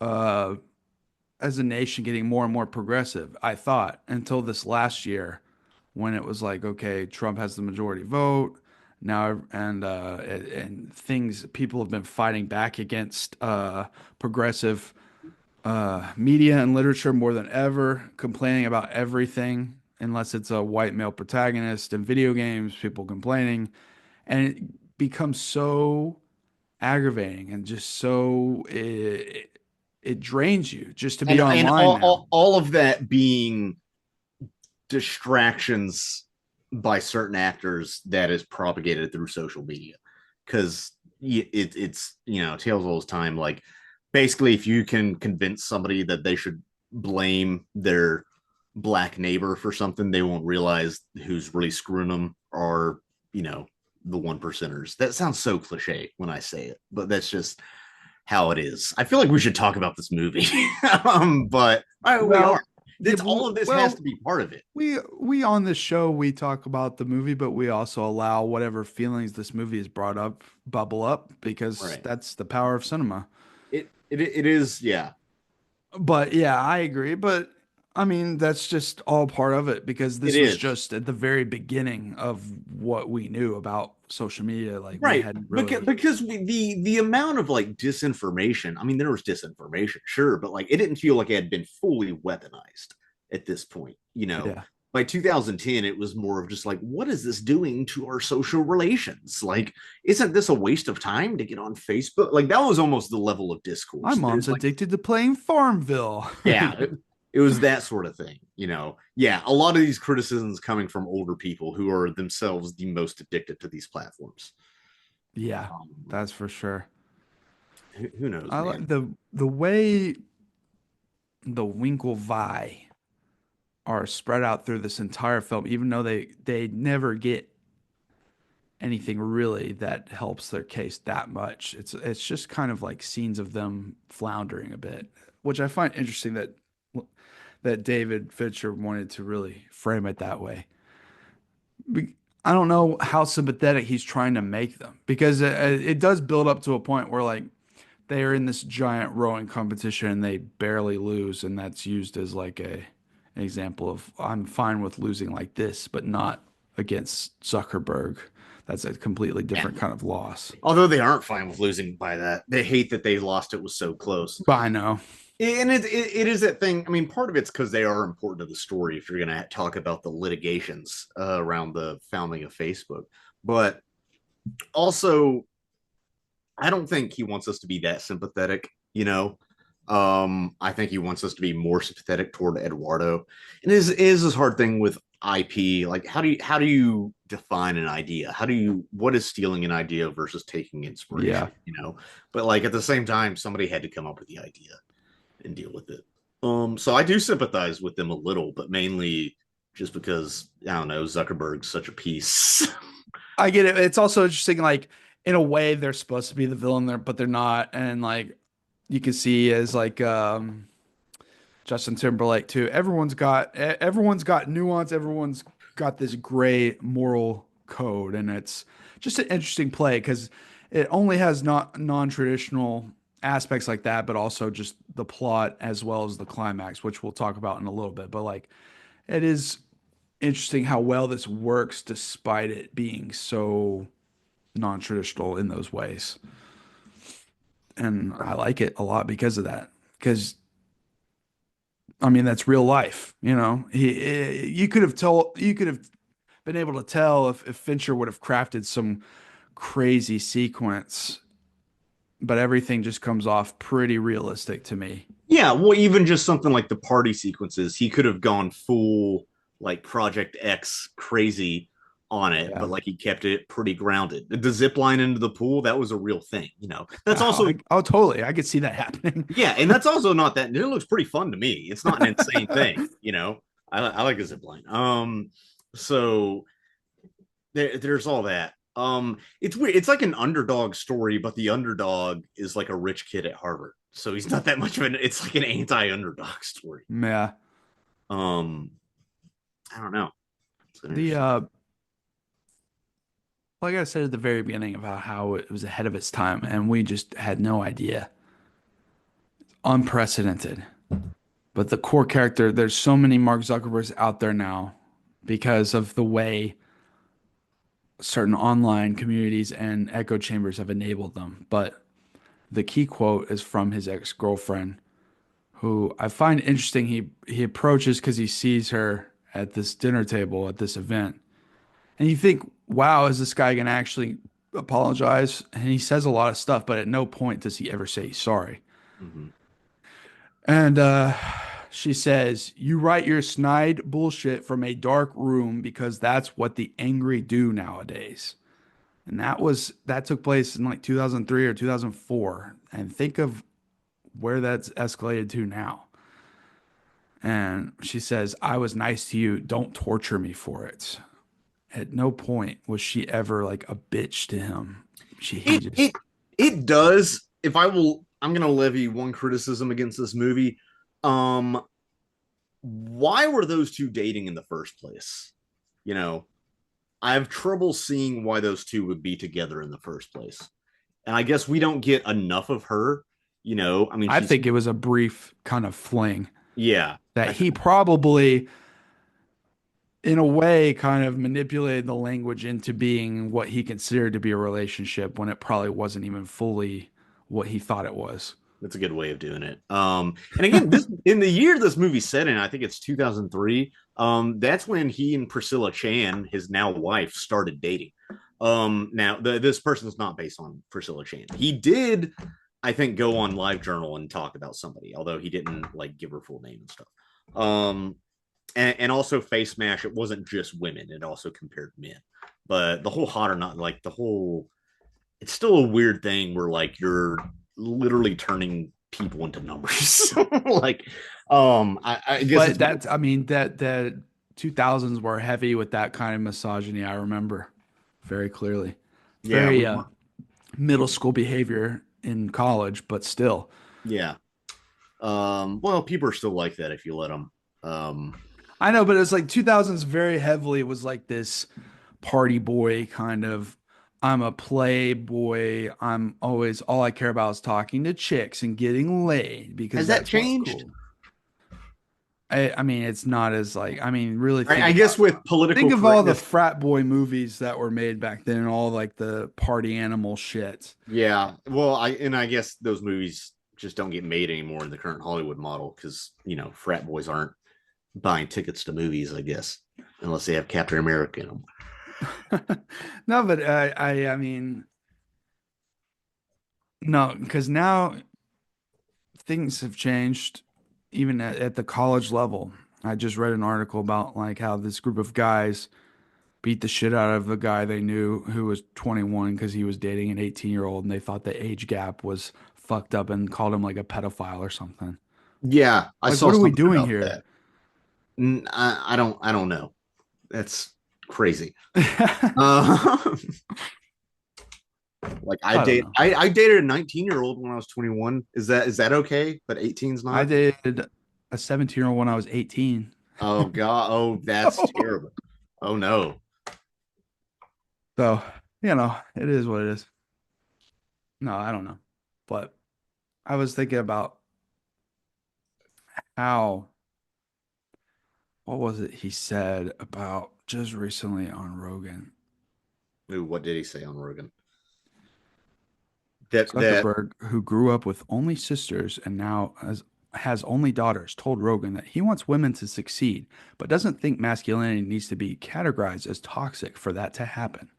uh as a nation getting more and more progressive, I thought, until this last year when it was like, okay, Trump has the majority vote now, and things people have been fighting back against progressive media and literature more than ever, complaining about everything unless it's a white male protagonist in video games, people complaining, and it becomes so aggravating and just so it drains you just to be and online now. all of that being distractions by certain actors that is propagated through social media because it's tales all this time like basically if you can convince somebody that they should blame their black neighbor for something they won't realize who's really screwing them are the one percenters. That sounds so cliche when I say it, but that's just how it is. I feel like we should talk about this movie. But we are. Well, yeah, It's all of this has to be part of it. we on this show we talk about the movie, but we also allow whatever feelings this movie has brought up bubble up because Right. that's the power of cinema. It is, yeah. But yeah, I agree. But I mean, that's just all part of it because It this was is. just at the very beginning of what we knew about social media. Like we Right. hadn't Because really, the amount of like disinformation, I mean, there was disinformation, sure, but like it didn't feel like it had been fully weaponized at this point. yeah. By 2010, it was more of just like, what is this doing to our social relations? Like, isn't this a waste of time to get on Facebook? Like, that was almost the level of My discourse. mom's There's like, addicted to playing Farmville. yeah, it was that sort of thing. Yeah, a lot of these criticisms coming from older people who are themselves the most addicted to these platforms. Yeah, Um, that's for sure. who knows, I man? like the way the Winklevi are spread out through this entire film, even though they never get anything really that helps their case that much. It's just kind of like scenes of them floundering a bit, which I find interesting that David Fincher wanted to really frame it that way. I don't know how sympathetic he's trying to make them because it does build up to a point where like they are in this giant rowing competition and they barely lose, and that's used as like an example of I'm fine with losing like this, but not against Zuckerberg. That's a completely Yeah. different kind of loss. Although they aren't fine with losing by that, they hate that they lost it was so close. But I know. And it is that thing. I mean, part of it's because they are important to the story. If you're going to talk about the litigations around the founding of Facebook, but also I don't think he wants us to be that sympathetic. I think he wants us to be more sympathetic toward Eduardo. And is this hard thing with IP? Like, how do you define an idea? What is stealing an idea versus taking Yeah. inspiration? But like at the same time, somebody had to come up with the idea and deal with it. So I do sympathize with them a little, but mainly just because I don't know, Zuckerberg's such a piece. I get it. It's also interesting, like in a way they're supposed to be the villain there, but they're not. And like you can see as like Justin Timberlake too. Everyone's got nuance. Everyone's got this gray moral code, and it's just an interesting play because it only has not non-traditional aspects like that, but also just the plot as well as the climax, which we'll talk about in a little bit. But like, it is interesting how well this works despite it being so non-traditional in those ways, and I like it a lot because of that. Because I mean, that's real life. You know, you could have been able to tell if Fincher would have crafted some crazy sequence, but everything just comes off pretty realistic to me. Yeah, well, even just something like the party sequences, he could have gone full like Project X crazy on it, Yeah. but like he kept it pretty grounded. The zip line into the pool, that was a real thing, you know. That's Oh, also oh, totally. I could see that happening. yeah, and that's also not that it looks pretty fun to me. It's not an insane thing, you know. I like a zip line. So there's all that. It's weird. It's like an underdog story, but the underdog is like a rich kid at Harvard. So he's not that much of an. It's like an anti-underdog story. Yeah. Um, I don't know. It's The interesting. like I said at the very beginning about how it was ahead of its time and we just had no idea. Unprecedented. But the core character, there's so many Mark Zuckerbergs out there now because of the way certain online communities and echo chambers have enabled them. But the key quote is from his ex-girlfriend, who I find interesting. He approaches because he sees her at this dinner table at this event. And you think, wow, is this guy gonna actually apologize? And he says a lot of stuff, but at no point does he ever say he's sorry. Mhm. And she says, "You write your snide bullshit from a dark room because that's what the angry do nowadays." And that took place in like 2003 or 2004. And think of where that's escalated to now. And she says, "I was nice to you. Don't torture me for it." At no point was she ever like a bitch to him. He It just it it does. If I will, I'm gonna levy one criticism against this movie. Um, why were those two dating in the first place? You know, I have trouble seeing why those two would be together in the first place. And I guess we don't get enough of her. You know, I mean, I she's think it was a brief kind of fling yeah, that I he think probably in a way kind of manipulated the language into being what he considered to be a relationship when it probably wasn't even fully what he thought it was. that's a good way of doing it. And again, this in the year this movie set in, I think it's 2003. That's when he and Priscilla Chan, his now wife, started dating. Now this person is not based on Priscilla Chan. He did, I think, go on LiveJournal and talk about somebody, although he didn't like give her full name and stuff. Um, and also Face Smash, it wasn't just women; it also compared men. But the whole hot or not, like the whole, it's still a weird thing where like you're literally turning people into numbers. Like, I guess But it's that's, I mean, that the 2000s were heavy with that kind of misogyny. I remember very clearly. yeah, Very middle school behavior in college, but still. yeah. Well, people are still like that if you let them. Um, I know, but it's like 2000s very heavily was like this party boy kind of. I'm a playboy. I'm always all I care about is talking to chicks and getting laid because has that that's what's changed? cool. I mean, it's not as like I mean, really I guess with political think of all the correctness, frat boy movies that were made back then and all like the party animal shit. yeah. Well, I guess those movies just don't get made anymore in the current Hollywood model because you know frat boys aren't buying tickets to movies. I guess unless they have Captain America in them. No, but I mean, no, because now things have changed even at the college level. I just read an article about like how this group of guys beat the shit out of the guy they knew who was 21 because he was dating an 18-year-old and they thought the age gap was fucked up and called him like a pedophile or something. Yeah, I Like, saw what are we something doing about here? that. I don't know. That's crazy. I Uh, like don't know. I dated a 19-year-old when I was 21. Is that okay? But 18's I not? did a 17-year-old when I was 18. Oh god. Oh, that's terrible. Oh no. So, it is what it is. No, I don't know. But I was thinking about how, what was it he said about just recently on Rogan? Ooh, what did he say on Rogan? That Zuckerberg, who grew up with only sisters and now has has only daughters, told Rogan that he wants women to succeed, but doesn't think masculinity needs to be categorized as toxic for that to happen.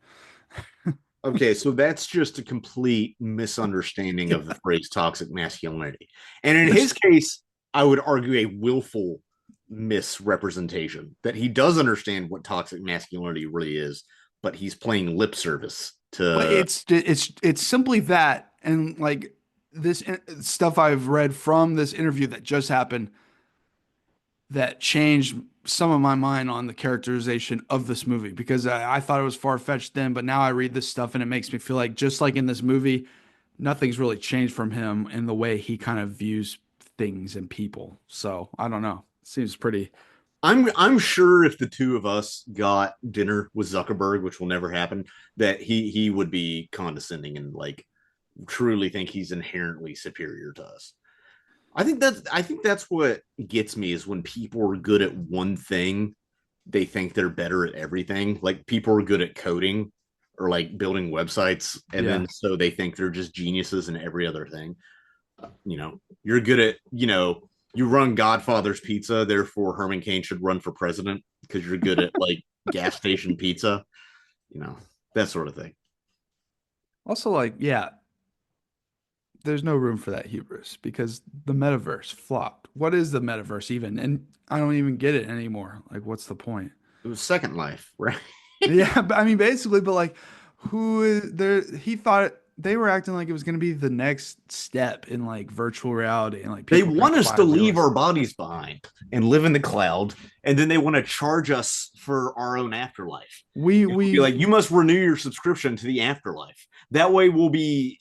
Okay, so that's just a complete misunderstanding of the phrase toxic masculinity. And in his case, I would argue a willful misrepresentation that he does understand what toxic masculinity really is, but he's playing lip service But to. it's simply that, and like this stuff I've read from this interview that just happened that changed some of my mind on the characterization of this movie because I thought it was far-fetched then, but now I read this stuff and it makes me feel like just like in this movie, nothing's really changed from him in the way he kind of views things and people. So I don't know. Seems pretty. I'm sure if the two of us got dinner with Zuckerberg, which will never happen, that he would be condescending and like truly think he's inherently superior to us. I think that's what gets me is when people are good at one thing, they think they're better at everything. Like people are good at coding or like building websites, and Yeah. then so they think they're just geniuses in every other thing. You're good at, you run Godfather's Pizza, therefore Herman Cain should run for president because you're good at like gas station pizza, you know, that sort of thing. Also, like, yeah, there's no room for that hubris because the metaverse flopped. What is the metaverse even? And I don't even get it anymore. Like, what's the point? It was Second Life, right? Yeah, but I mean, basically, but like, who is there? He thought they were acting like it was going to be the next step in like virtual reality, and like They people were going want to us buy to real leave our estate. bodies behind and live in the cloud, and then they want to charge us for our own afterlife. We It would be we've like, you must renew your subscription to the afterlife. That way,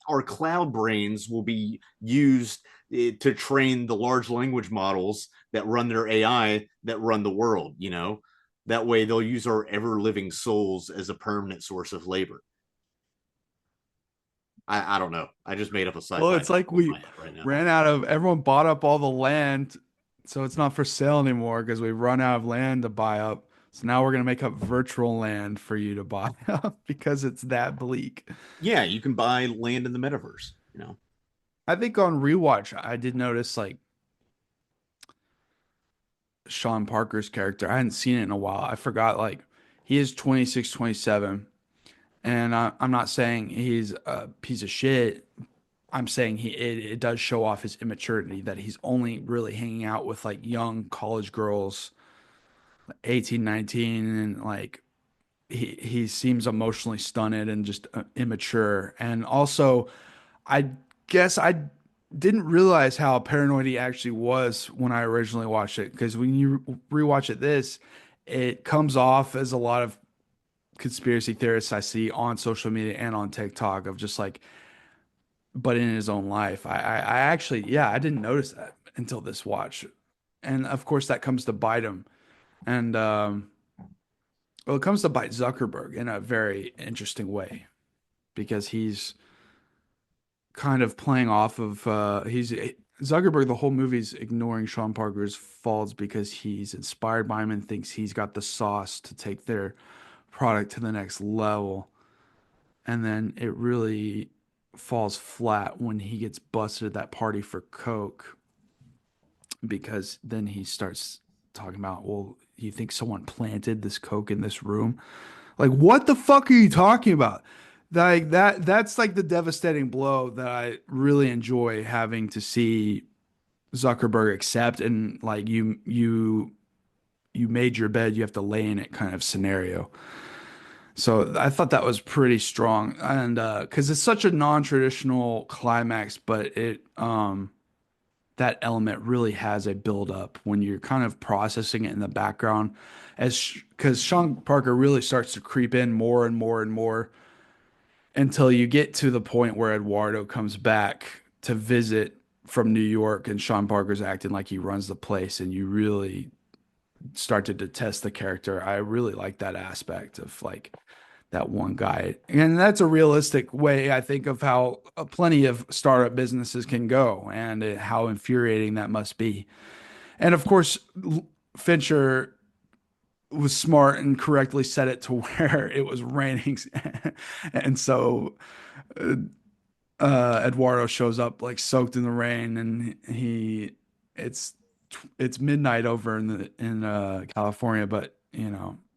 our cloud brains will be used to train the large language models that run their AI that run the world. That way they'll use our ever living souls as a permanent source of labor. I don't know. I just made up a well, sci-fi it's like novel in we my head right now. ran out of everyone bought up all the land, so it's not for sale anymore because we run out of land to buy up. So now we're gonna make up virtual land for you to buy up because it's that bleak. Yeah, you can buy land in the metaverse. I think on rewatch, I did notice like Sean Parker's character. I hadn't seen it in a while. I forgot like he is 26, 27, and I'm not saying he's a piece of shit. I'm saying it does show off his immaturity that he's only really hanging out with like young college girls, 18, 19, and like he seems emotionally stunted and just immature. And also, I guess I didn't realize how paranoid he actually was when I originally watched it. Because when you rewatch it comes off as a lot of conspiracy theorists I see on social media and on TikTok of just like, but in his own life. I actually, yeah, I didn't notice that until this watch. And of course, that comes to bite him. And, well, it comes to bite Zuckerberg in a very interesting way because he's kind of playing off of he's Zuckerberg the whole movie's ignoring Sean Parker's faults because he's inspired by him and thinks he's got the sauce to take their product to the next level. And then it really falls flat when he gets busted at that party for coke because then he starts talking about, well, you think someone planted this coke in this room? Like, what the fuck are you talking about? Like that's like the devastating blow that I really enjoy having to see Zuckerberg accept and like you made your bed, you have to lay in it kind of scenario. So I thought that was pretty strong and because it's such a non-traditional climax, but it that element really has a build up when you're kind of processing it in the background as because Sean Parker really starts to creep in more and more and more until you get to the point where Eduardo comes back to visit from New York and Sean Parker's acting like he runs the place and you really start to detest the character. I really like that aspect of like that one guy. And that's a realistic way I think of how plenty of startup businesses can go and how infuriating that must be. And of course, Fincher was smart and correctly set it to where it was raining. And so Eduardo shows up like soaked in the rain and he it's midnight over in California, but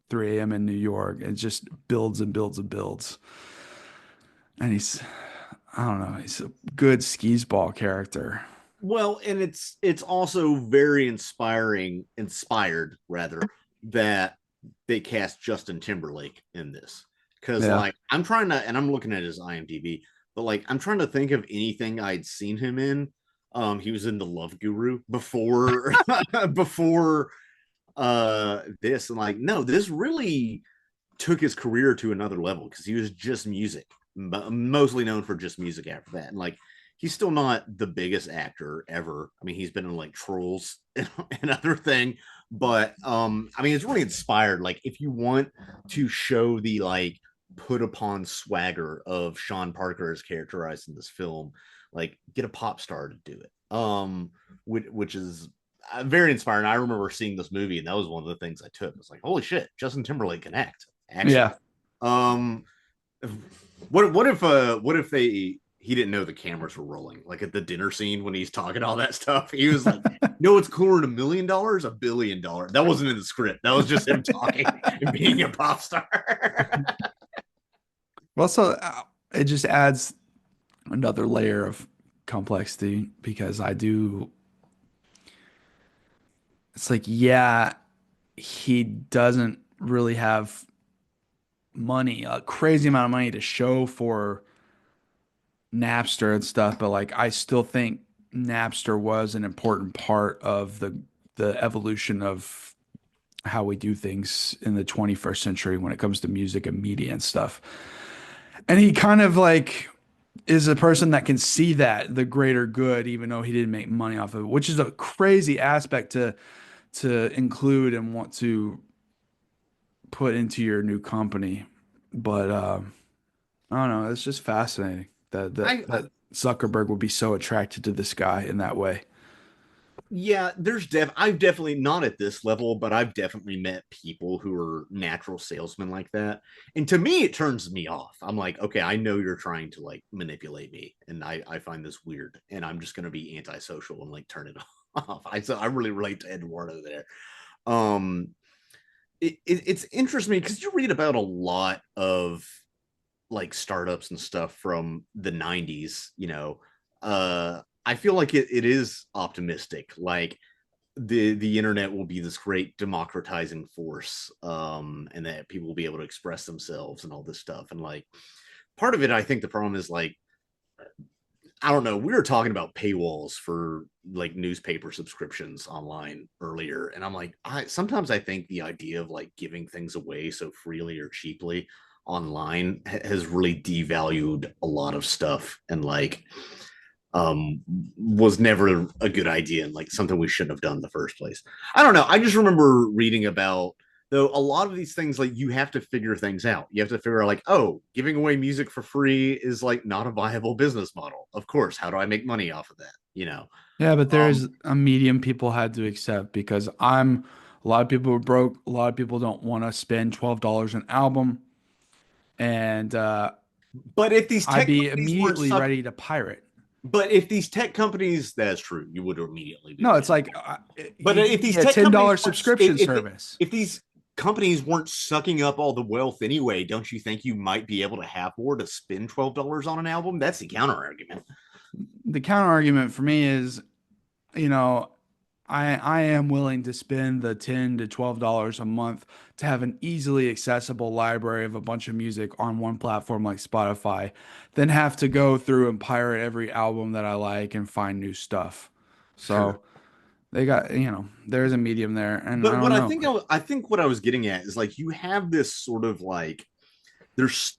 3 a.m. in New York. It just builds and builds and builds. And I don't know, he's a good skis ball character. Well, and it's also very inspired rather, that they cast Justin Timberlake in this. Because like I'm trying to, and I'm looking at his IMDb, but like I'm trying to think of anything I'd seen him in. He was in The Love Guru before before this, and like no, this really took his career to another level because he was just music, mostly known for just music after that. And like he's still not the biggest actor ever. I mean, he's been in like Trolls and other thing, but I mean, it's really inspired. Like if you want to show the like put upon swagger of Sean Parker as characterized in this film, like get a pop star to do it. Which is very inspiring. I remember seeing this movie, and that was one of the things I took. It's like, holy shit, Justin Timberlake can act. Actually. Yeah. What if he didn't know the cameras were rolling? Like at the dinner scene when he's talking all that stuff, he was like, "No, it's cooler than $1 million, $1 billion." That wasn't in the script. That was just him talking and being a pop star. Well, so it just adds another layer of complexity because it's like, yeah, he doesn't really have money, a crazy amount of money to show for Napster and stuff, but like I still think Napster was an important part of the evolution of how we do things in the 21st century when it comes to music and media and stuff. And he kind of like is a person that can see that the greater good, even though he didn't make money off of it, which is a crazy aspect to include and want to put into your new company. But I don't know, it's just fascinating that Zuckerberg would be so attracted to this guy in that way. Yeah, I've definitely not at this level, but I've definitely met people who are natural salesmen like that. And to me, it turns me off. I'm like, okay, I know you're trying to like manipulate me, and I find this weird, and I'm just gonna be antisocial and like turn it off. I really relate to Eduardo there. It's interesting because you read about a lot of like startups and stuff from the 90s, I feel like it is optimistic. Like the internet will be this great democratizing force, and that people will be able to express themselves and all this stuff. And like part of it, I think the problem is like, I don't know. We were talking about paywalls for like newspaper subscriptions online earlier, and I'm like, sometimes I think the idea of like giving things away so freely or cheaply online has really devalued a lot of stuff, and like was never a good idea, and like something we shouldn't have done in the first place. I don't know. I just remember reading about, though, a lot of these things, like you have to figure things out. You have to figure out like, oh, giving away music for free is like not a viable business model. Of course, how do I make money off of that? Yeah, but there's a medium people had to accept because a lot of people were broke. A lot of people don't want to spend $12 an album, and but if these I'd be immediately ready to pirate. But if these tech companies, that's true, you would immediately be. No, it's like, but if these tech $10 subscription service, if these companies weren't sucking up all the wealth anyway, don't you think you might be able to have more to spend $12 on an album? That's the counter argument. The counter argument for me is, I am willing to spend the $10 to $12 a month to have an easily accessible library of a bunch of music on one platform like Spotify, than have to go through and pirate every album that I like and find new stuff. So sure. They got, there's a medium there. And but what I think what I was getting at is like, you have this sort of like, there's,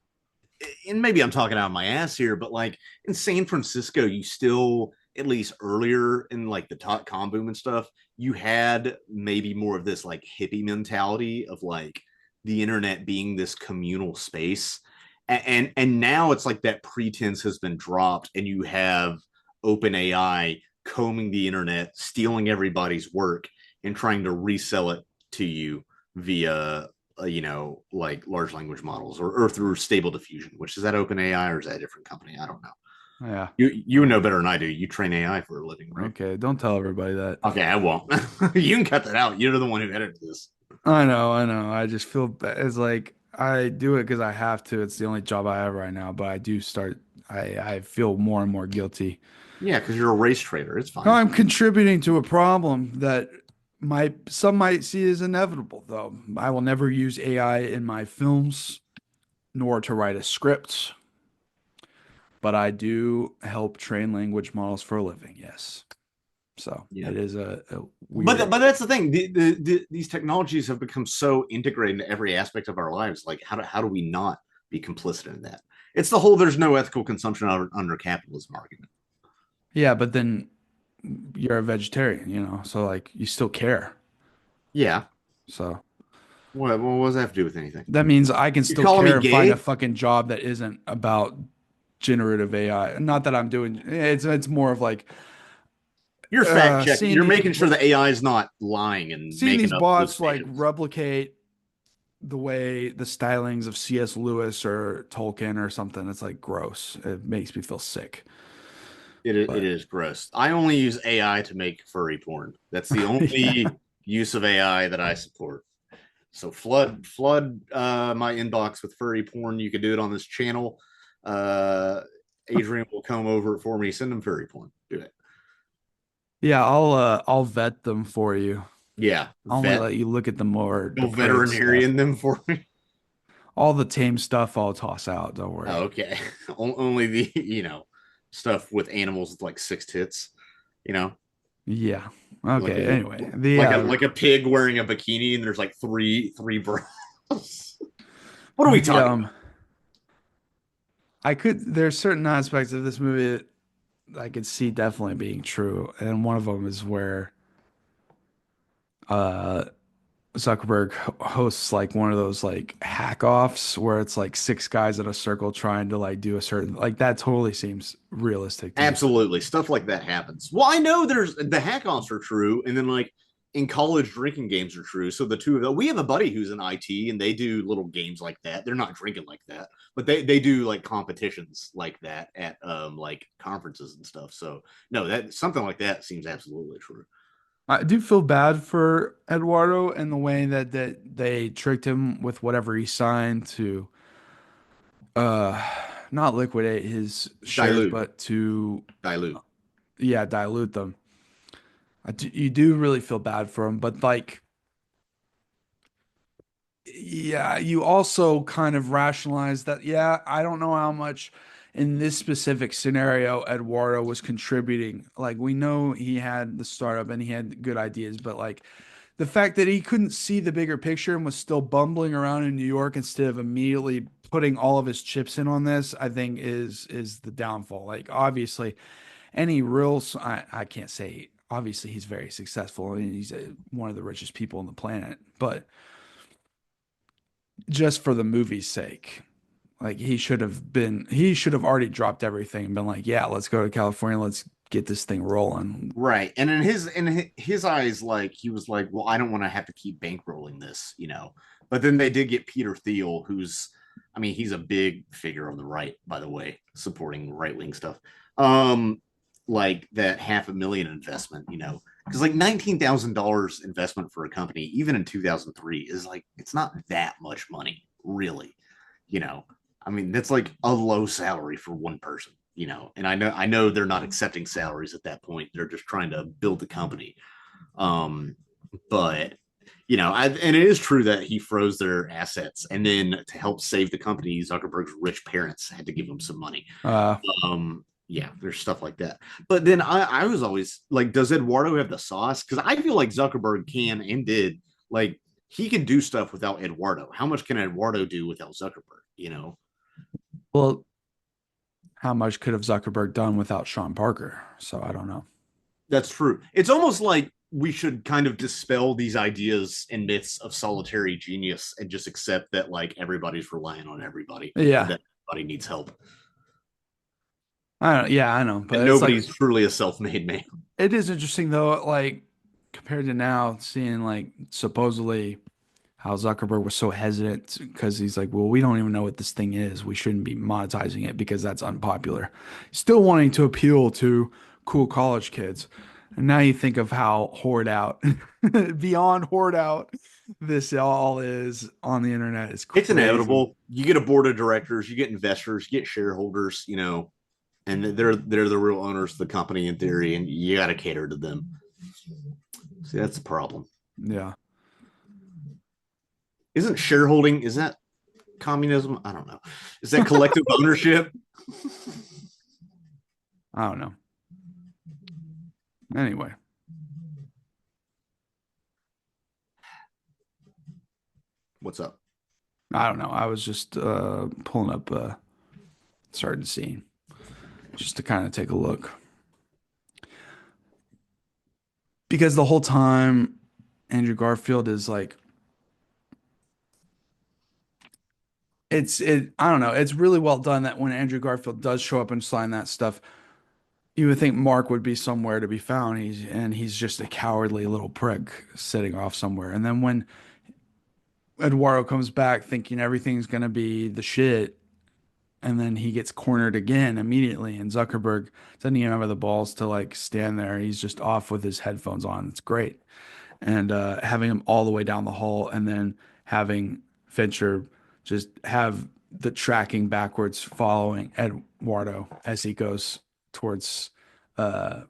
and maybe I'm talking out of my ass here, but like in San Francisco, you still, at least earlier in like the .com boom and stuff, you had maybe more of this like hippie mentality of like the internet being this communal space. And now it's like that pretense has been dropped, and you have OpenAI combing the internet, stealing everybody's work, and trying to resell it to you via like large language models or through Stable Diffusion. Which is that OpenAI or is that a different company? I don't know. Yeah. You know better than I do. You train AI for a living, right? Okay. Don't tell everybody that. Okay, I won't. You can cut that out. You're the one who edited this. I know. I know. I just feel it's like I do it because I have to. It's the only job I have right now. But I do start. I feel more and more guilty. Yeah, because you're a race trader. It's fine. I'm contributing to a problem that some might see as inevitable, though. I will never use AI in my films, nor to write a script, but I do help train language models for a living. Yes. So Yeah. it is a But weird. but that's the thing. These technologies have become so integrated into every aspect of our lives. Like, how do we not be complicit in that? It's the whole "there's no ethical consumption under capitalism" argument. Yeah, but then you're a vegetarian, so like you still care. Yeah. So What does that have to do with anything? that means I can You still calling me care and find a gay? fucking job that isn't about generative AI. Not that I'm doing it's more of like You're fact checking. seeing You're these making sure the AI is not lying and seeing making these up bots like hallucinations. replicate the way the stylings of C.S. Lewis or Tolkien or something. It's like gross. It makes me feel sick. It But is gross. I only use AI to make furry porn. That's the yeah. only use of AI that I support. So flood my inbox with furry porn. You could do it on this channel. Uh, Adrian will come over for me. Send him furry porn. Do it. Yeah, I'll vet them for you. Yeah, I'll only let you look at the more depraved stuff. veterinarian them for me. All the tame stuff I'll toss out, don't Oh, worry. okay. Only the stuff with animals with like six tits. You know, Yeah. like Okay. a Anyway, the like a pig wearing a bikini, and there's like three bras. What are we the talking about? there's certain aspects of this movie that I could see definitely being true, and one of them is where uh Zuckerberg hosts like one of those like hack offs where it's like six guys in a circle trying to like do a certain like that totally seems realistic to me. Absolutely, stuff like that happens. Well, I know there's the hack-offs are true, and then like in college drinking games are true. So the two of them, we have a buddy who's in IT, and they do little games like that. They're not drinking like that, but they do like competitions like that at like conferences and stuff. So no, that something like that seems absolutely true. I do feel bad for Eduardo in the way that they tricked him with whatever he signed to uh not liquidate his shares Dilute, but to dilute. yeah dilute them. You do really feel bad for him, but like yeah, you also kind of rationalize that yeah, I don't know how much in this specific scenario Eduardo was contributing. Like we know he had the startup and he had good ideas, but like the fact that he couldn't see the bigger picture and was still bumbling around in New York instead of immediately putting all of his chips in on this, I think is the downfall. Like obviously, any real I can't say obviously he's very successful and he's one of the richest people on the planet, but just for the movie's sake, like he should have already dropped everything and been like, yeah, let's go to California, let's get this thing rolling. Right. And in his eyes, like he was like, well, I don't want to have to keep bankrolling this. But then they did get Peter Thiel, who's I mean, he's a big figure on the right, by the way, supporting right wing stuff. Um, like that $500,000 investment. Because like $19,000 investment for a company, even in 2003, is like it's not that much money, really. You know, I mean, that's like a low salary for one person. And I know they're not accepting salaries at that point. They're just trying to build the company. Um, but and it is true that he froze their assets, and then to help save the company, Zuckerberg's rich parents had to give him some money. Uh, Yeah, there's stuff like that. But then I was always like, does Eduardo have the sauce? Because I feel like Zuckerberg can and did like he can do stuff without Eduardo. How much can Eduardo do without Zuckerberg? well, how much could have Zuckerberg done without Sean Parker? So I don't know. That's true. It's almost like we should kind of dispel these ideas and myths of solitary genius and just accept that like everybody's relying on everybody and Yeah, that everybody needs help. I don't. Yeah, I know, And but it's like nobody's truly a self-made man. it is interesting though. Like compared to now, seeing like supposedly how Zuckerberg was so hesitant because he's like, well, we don't even know what this thing is. We shouldn't be monetizing it because that's unpopular. Still wanting to appeal to cool college kids. And now you think of how hoard out, beyond hoard out, this all is on the internet. It's It's crazy. inevitable. You get a board of directors, you get investors, you get shareholders, and they're the real owners of the company in theory, and you got to cater to them. See, that's the problem. Yeah. Isn't shareholding, is that communism? I don't know. Is that collective ownership? I don't know. Anyway, What's up? I don't know. I was just pulling up started scene just to kind of take a look. Because the whole time Andrew Garfield is like I don't know, it's really well done that when Andrew Garfield does show up and sign that stuff, you would think Mark would be somewhere to be found. He's just a cowardly little prick sitting off somewhere. And then when Eduardo comes back thinking everything's gonna be the shit, and then he gets cornered again immediately, and Zuckerberg doesn't even have the balls to like stand there. He's just off with his headphones on. It's great. And having him all the way down the hall, and then having Fincher just have the tracking backwards following Eduardo as he goes towards uh,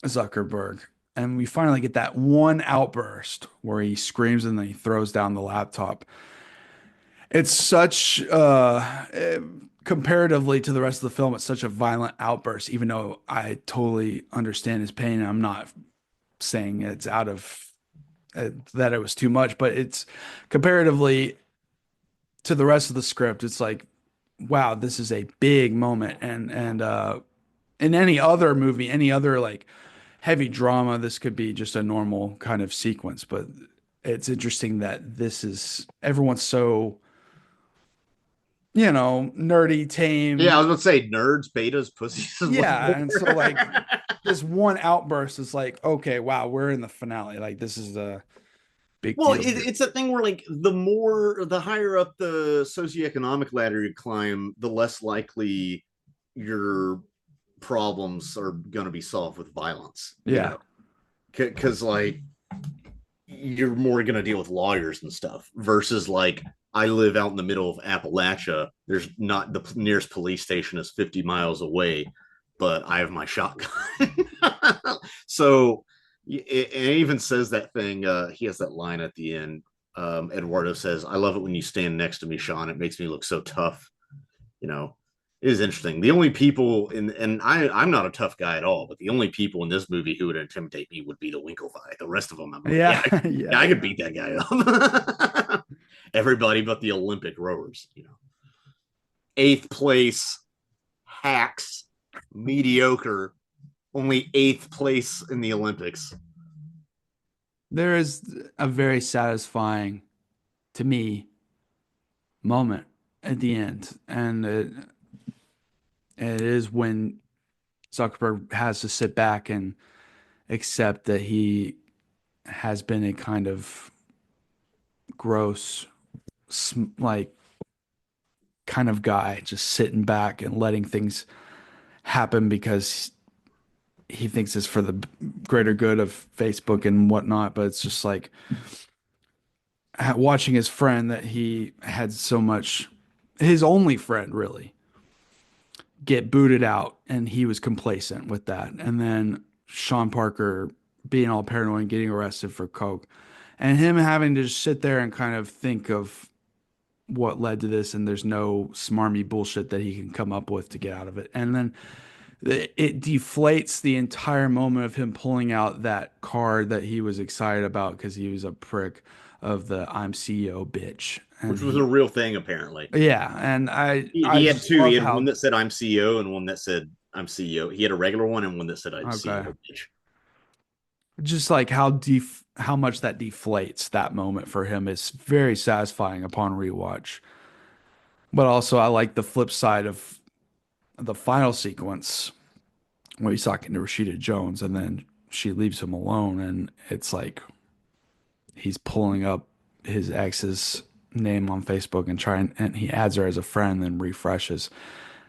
Zuckerberg. And we finally get that one outburst where he screams and then he throws down the laptop. It's such, comparatively to the rest of the film, it's such a violent outburst, even though I totally understand his pain. I'm not saying it's out of that it was too much, but it's comparatively to the rest of the script, it's like, wow, this is a big moment. And in any other movie, any other like heavy drama, this could be just a normal kind of sequence. But it's interesting that this is everyone's so, nerdy, Yeah, I was tame. going to say nerds, betas, pussies. Yeah. And so like this one outburst is like, okay, wow, we're in the finale. Like this is a big Well, deal here. it's a thing where like the higher up the socioeconomic ladder you climb, the less likely your problems are going to be solved with violence. Yeah. Because like you're more going to deal with lawyers and stuff versus like I live out in the middle of Appalachia. There's not the nearest police station is 50 miles away, but I have my shotgun. So it even says that thing. He has that line at the end. Eduardo says, "I love it when you stand next to me, Sean. It makes me look so tough." You know, it is interesting. The only people and I'm not a tough guy at all, but the only people in this movie who would intimidate me would be the Winklevi. The rest of them, I'm like, Yeah. yeah, I could beat that guy up. Everybody but the Olympic rowers. Eighth place hacks, mediocre, only eighth place in the Olympics. There is a very satisfying, to me, moment at the end. And it is when Zuckerberg has to sit back and accept that he has been a kind of gross, like, kind of guy, just sitting back and letting things happen because he thinks it's for the greater good of Facebook and whatnot. But it's just like watching his friend that he had so much, his only friend really, get booted out, and he was complacent with that. And then Sean Parker being all paranoid and getting arrested for coke, and him having to just sit there and kind of think of what led to this, and there's no smarmy bullshit that he can come up with to get out of it. And then it deflates the entire moment of him pulling out that card that he was excited about because he was a prick of the "I'm CEO" bitch. And Which was a real thing, apparently. yeah, and I He had just two. He love had how one that said "I'm CEO" and one that said "I'm CEO." He had a regular one and one that said "I'm okay, CEO." Bitch. just like how much that deflates that moment for him is very satisfying upon rewatch. But also, I like the flip side of the final sequence where he's talking to Rashida Jones, and then she leaves him alone, and it's like he's pulling up his ex's name on Facebook and and he adds her as a friend and refreshes,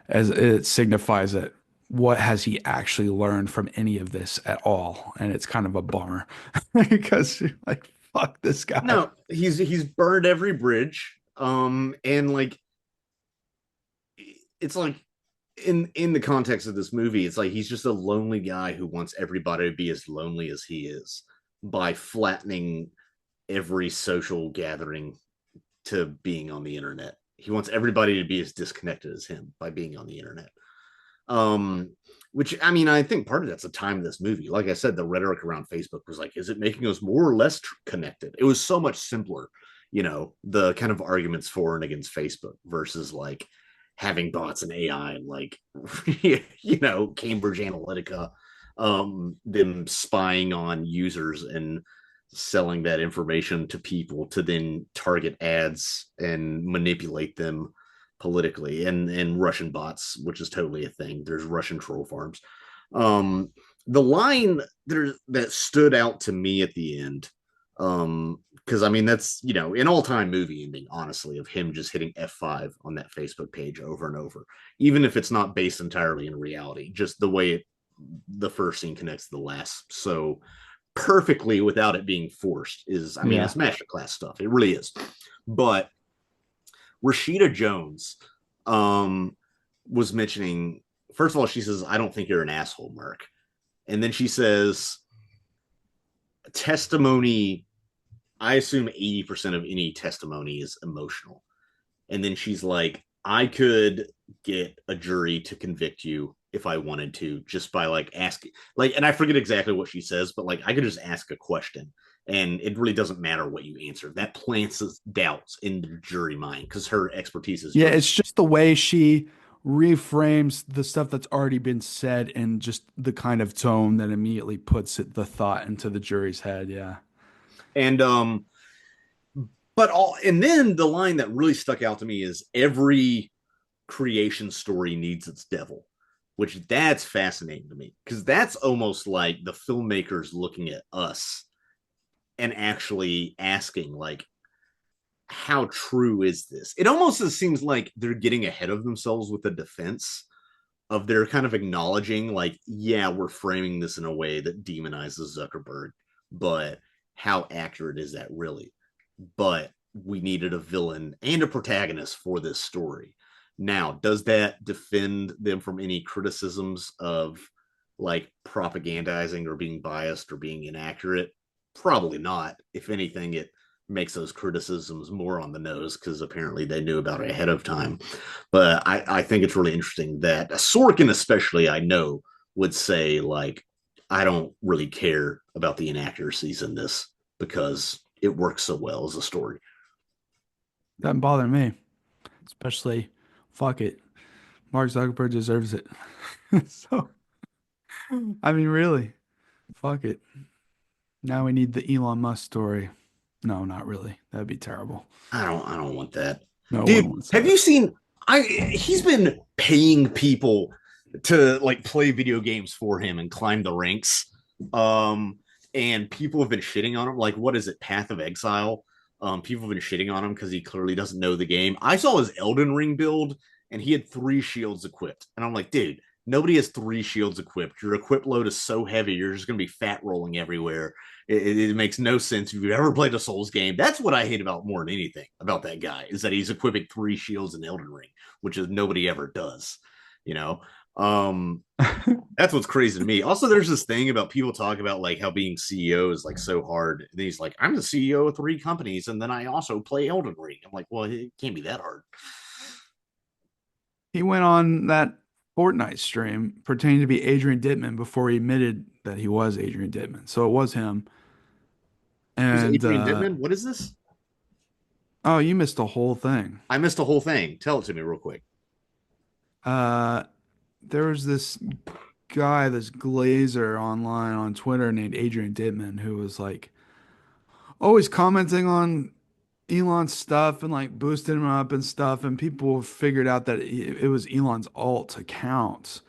as it signifies that what has he actually learned from any of this at all? And it's kind of a bummer because you're like, fuck this guy. No, he's burned every bridge. And like it's like in the context of this movie, it's like he's just a lonely guy who wants everybody to be as lonely as he is by flattening every social gathering to being on the internet. He wants everybody to be as disconnected as him by being on the internet. Um, which I mean, I think part of that's the time of this movie. Like I said, the rhetoric around Facebook was like, is it making us more or less connected? It was so much simpler, the kind of arguments for and against Facebook versus like having bots and AI and like, Cambridge Analytica, them spying on users and selling that information to people to then target ads and manipulate them politically, and Russian bots, which is totally a thing. There's Russian troll farms. The line there that stood out to me at the end, because I mean that's an all-time movie ending, honestly, of him just hitting F5 on that Facebook page over and over, even if it's not based entirely in reality, just the way the first scene connects to the last so perfectly without it being forced is, I mean, it's masterclass stuff. It really is. But Rashida Jones was mentioning, first of all, she says, I don't think you're an asshole, Mark. And then she says, testimony, I assume 80% of any testimony is emotional. And then she's like, I could get a jury to convict you if I wanted to, just by like asking, like, and I forget exactly what she says, but like I could just ask a question and it really doesn't matter what you answer. That plants doubts in the jury mind because her expertise is Yeah, it's just the way she reframes the stuff that's already been said and just the kind of tone that immediately puts the thought into the jury's head. Yeah. and and then the line that really stuck out to me is every creation story needs its devil, which that's fascinating to me because that's almost like the filmmakers looking at us and actually asking like, how true is this? It almost seems like they're getting ahead of themselves with the defense of their kind of acknowledging like, yeah, we're framing this in a way that demonizes Zuckerberg, but how accurate is that really? But we needed a villain and a protagonist for this story. Now, does that defend them from any criticisms of like propagandizing or being biased or being inaccurate? Probably not. If anything, it makes those criticisms more on the nose because apparently they knew about it ahead of time. But I think it's really interesting that Sorkin, especially, I know, would say, like, I don't really care about the inaccuracies in this because it works so well as a story. Doesn't bother me, especially fuck it. Mark Zuckerberg deserves it. So, I mean, really, fuck it. Now we need the Elon Musk story. No, not really. That'd be terrible. I don't want that. No one Dude, wants have that. you seen he's been paying people to like play video games for him and climb the ranks. And people have been shitting on him. Like, what is it, Path of Exile? People have been shitting on him because he clearly doesn't know the game. I saw his Elden Ring build and he had 3 shields equipped. And I'm like, dude, nobody has 3 shields equipped. Your equip load is so heavy, you're just gonna be fat rolling everywhere. It makes no sense. If you've ever played a Souls game, that's what I hate about more than anything about that guy, is that he's equipping 3 shields in Elden Ring, which is nobody ever does, you know. Um, that's what's crazy to me. Also, there's this thing about people talk about like how being CEO is like so hard. And he's like, I'm the CEO of 3 companies, and then I also play Elden Ring. I'm like, well, it can't be that hard. He went on that Fortnite stream pretending to be Adrian Dittman before he admitted that he was Adrian Dittman. So it was him. Who's And Adrian Dittman? What is this? oh, you missed the whole thing. I missed the whole thing. Tell it to me real quick. Uh, there was this guy, this glazer online on Twitter named Adrian Dittman who was like always commenting on Elon's stuff and like boosting him up and stuff. And people figured out that it was Elon's alt account.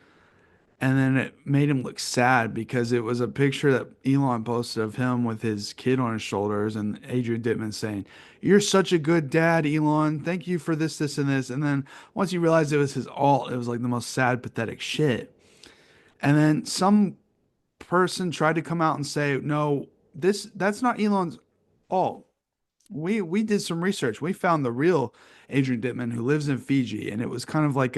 And then it made him look sad because it was a picture that Elon posted of him with his kid on his shoulders and Adrian Dittman saying, "You're such a good dad, Elon. Thank you for this, this, and this." And then once you realized it was his alt, it was like the most sad, pathetic shit. And then some person tried to come out and say, "No, that's not Elon's alt. We did some research. We found the real Adrian Dittman who lives in Fiji." And it was kind of like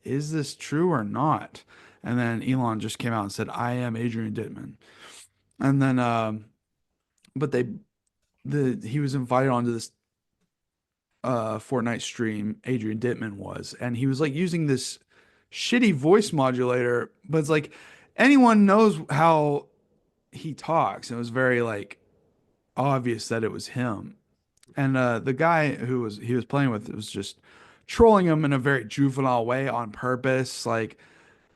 is this true or not? And then Elon just came out and said, "I am Adrian Dittman." And then but he was invited onto this Fortnite stream, Adrian Dittman was, and he was like using this shitty voice modulator, but it's like anyone knows how he talks. It was very like obvious that it was him. And the guy he was playing with was just trolling him in a very juvenile way on purpose, like,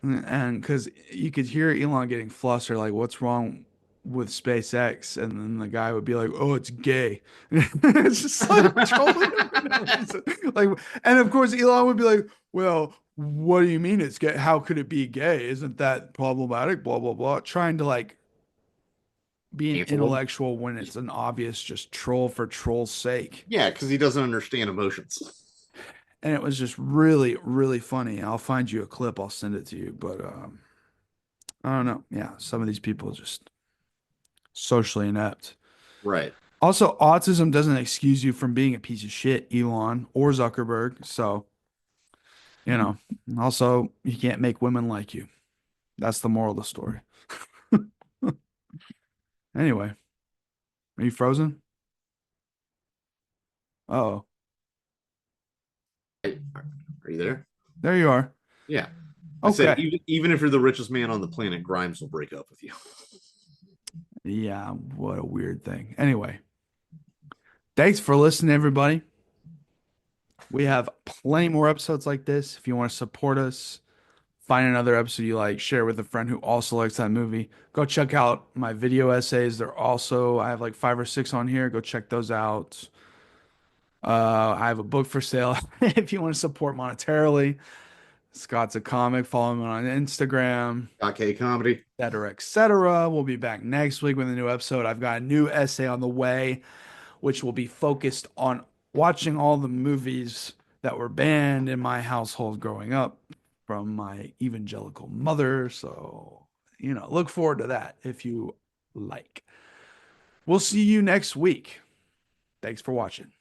and because you could hear Elon getting flustered, like, "What's wrong with SpaceX?" And then the guy would be like, "Oh, it's gay." It's just like trolling him for no reason. Like, and of course Elon would be like, "Well, what do you mean it's gay? How could it be gay? Isn't that problematic? Blah blah blah." Trying to like be an Cancel him. intellectual when it's an obvious just troll for troll's sake. Yeah, because he doesn't understand emotions. And it was just really, really funny. I'll find you a clip. I'll send it to you. But I don't know. Yeah, some of these people just socially inept. Right. Also, autism doesn't excuse you from being a piece of shit, Elon or Zuckerberg. So, you know, also, you can't make women like you. That's the moral of the story. Anyway, are you frozen? Oh, Hey, are you there? there you are. Yeah. I said Okay. even if you're the richest man on the planet, Grimes will break up with you. Yeah, what a weird thing. Anyway, thanks for listening, everybody. We have plenty more episodes like this. If you want to support us, find another episode you like, share with a friend who also likes that movie. Go check out my video essays. I have like 5 or 6 on here. Go check those out. I have a book for sale if you want to support monetarily. Scott's a comic. Follow him on Instagram, Okay, comedy. etc., etc. We'll be back next week with a new episode. I've got a new essay on the way, which will be focused on watching all the movies that were banned in my household growing up from my evangelical mother. So, look forward to that if you like. We'll see you next week. Thanks for watching.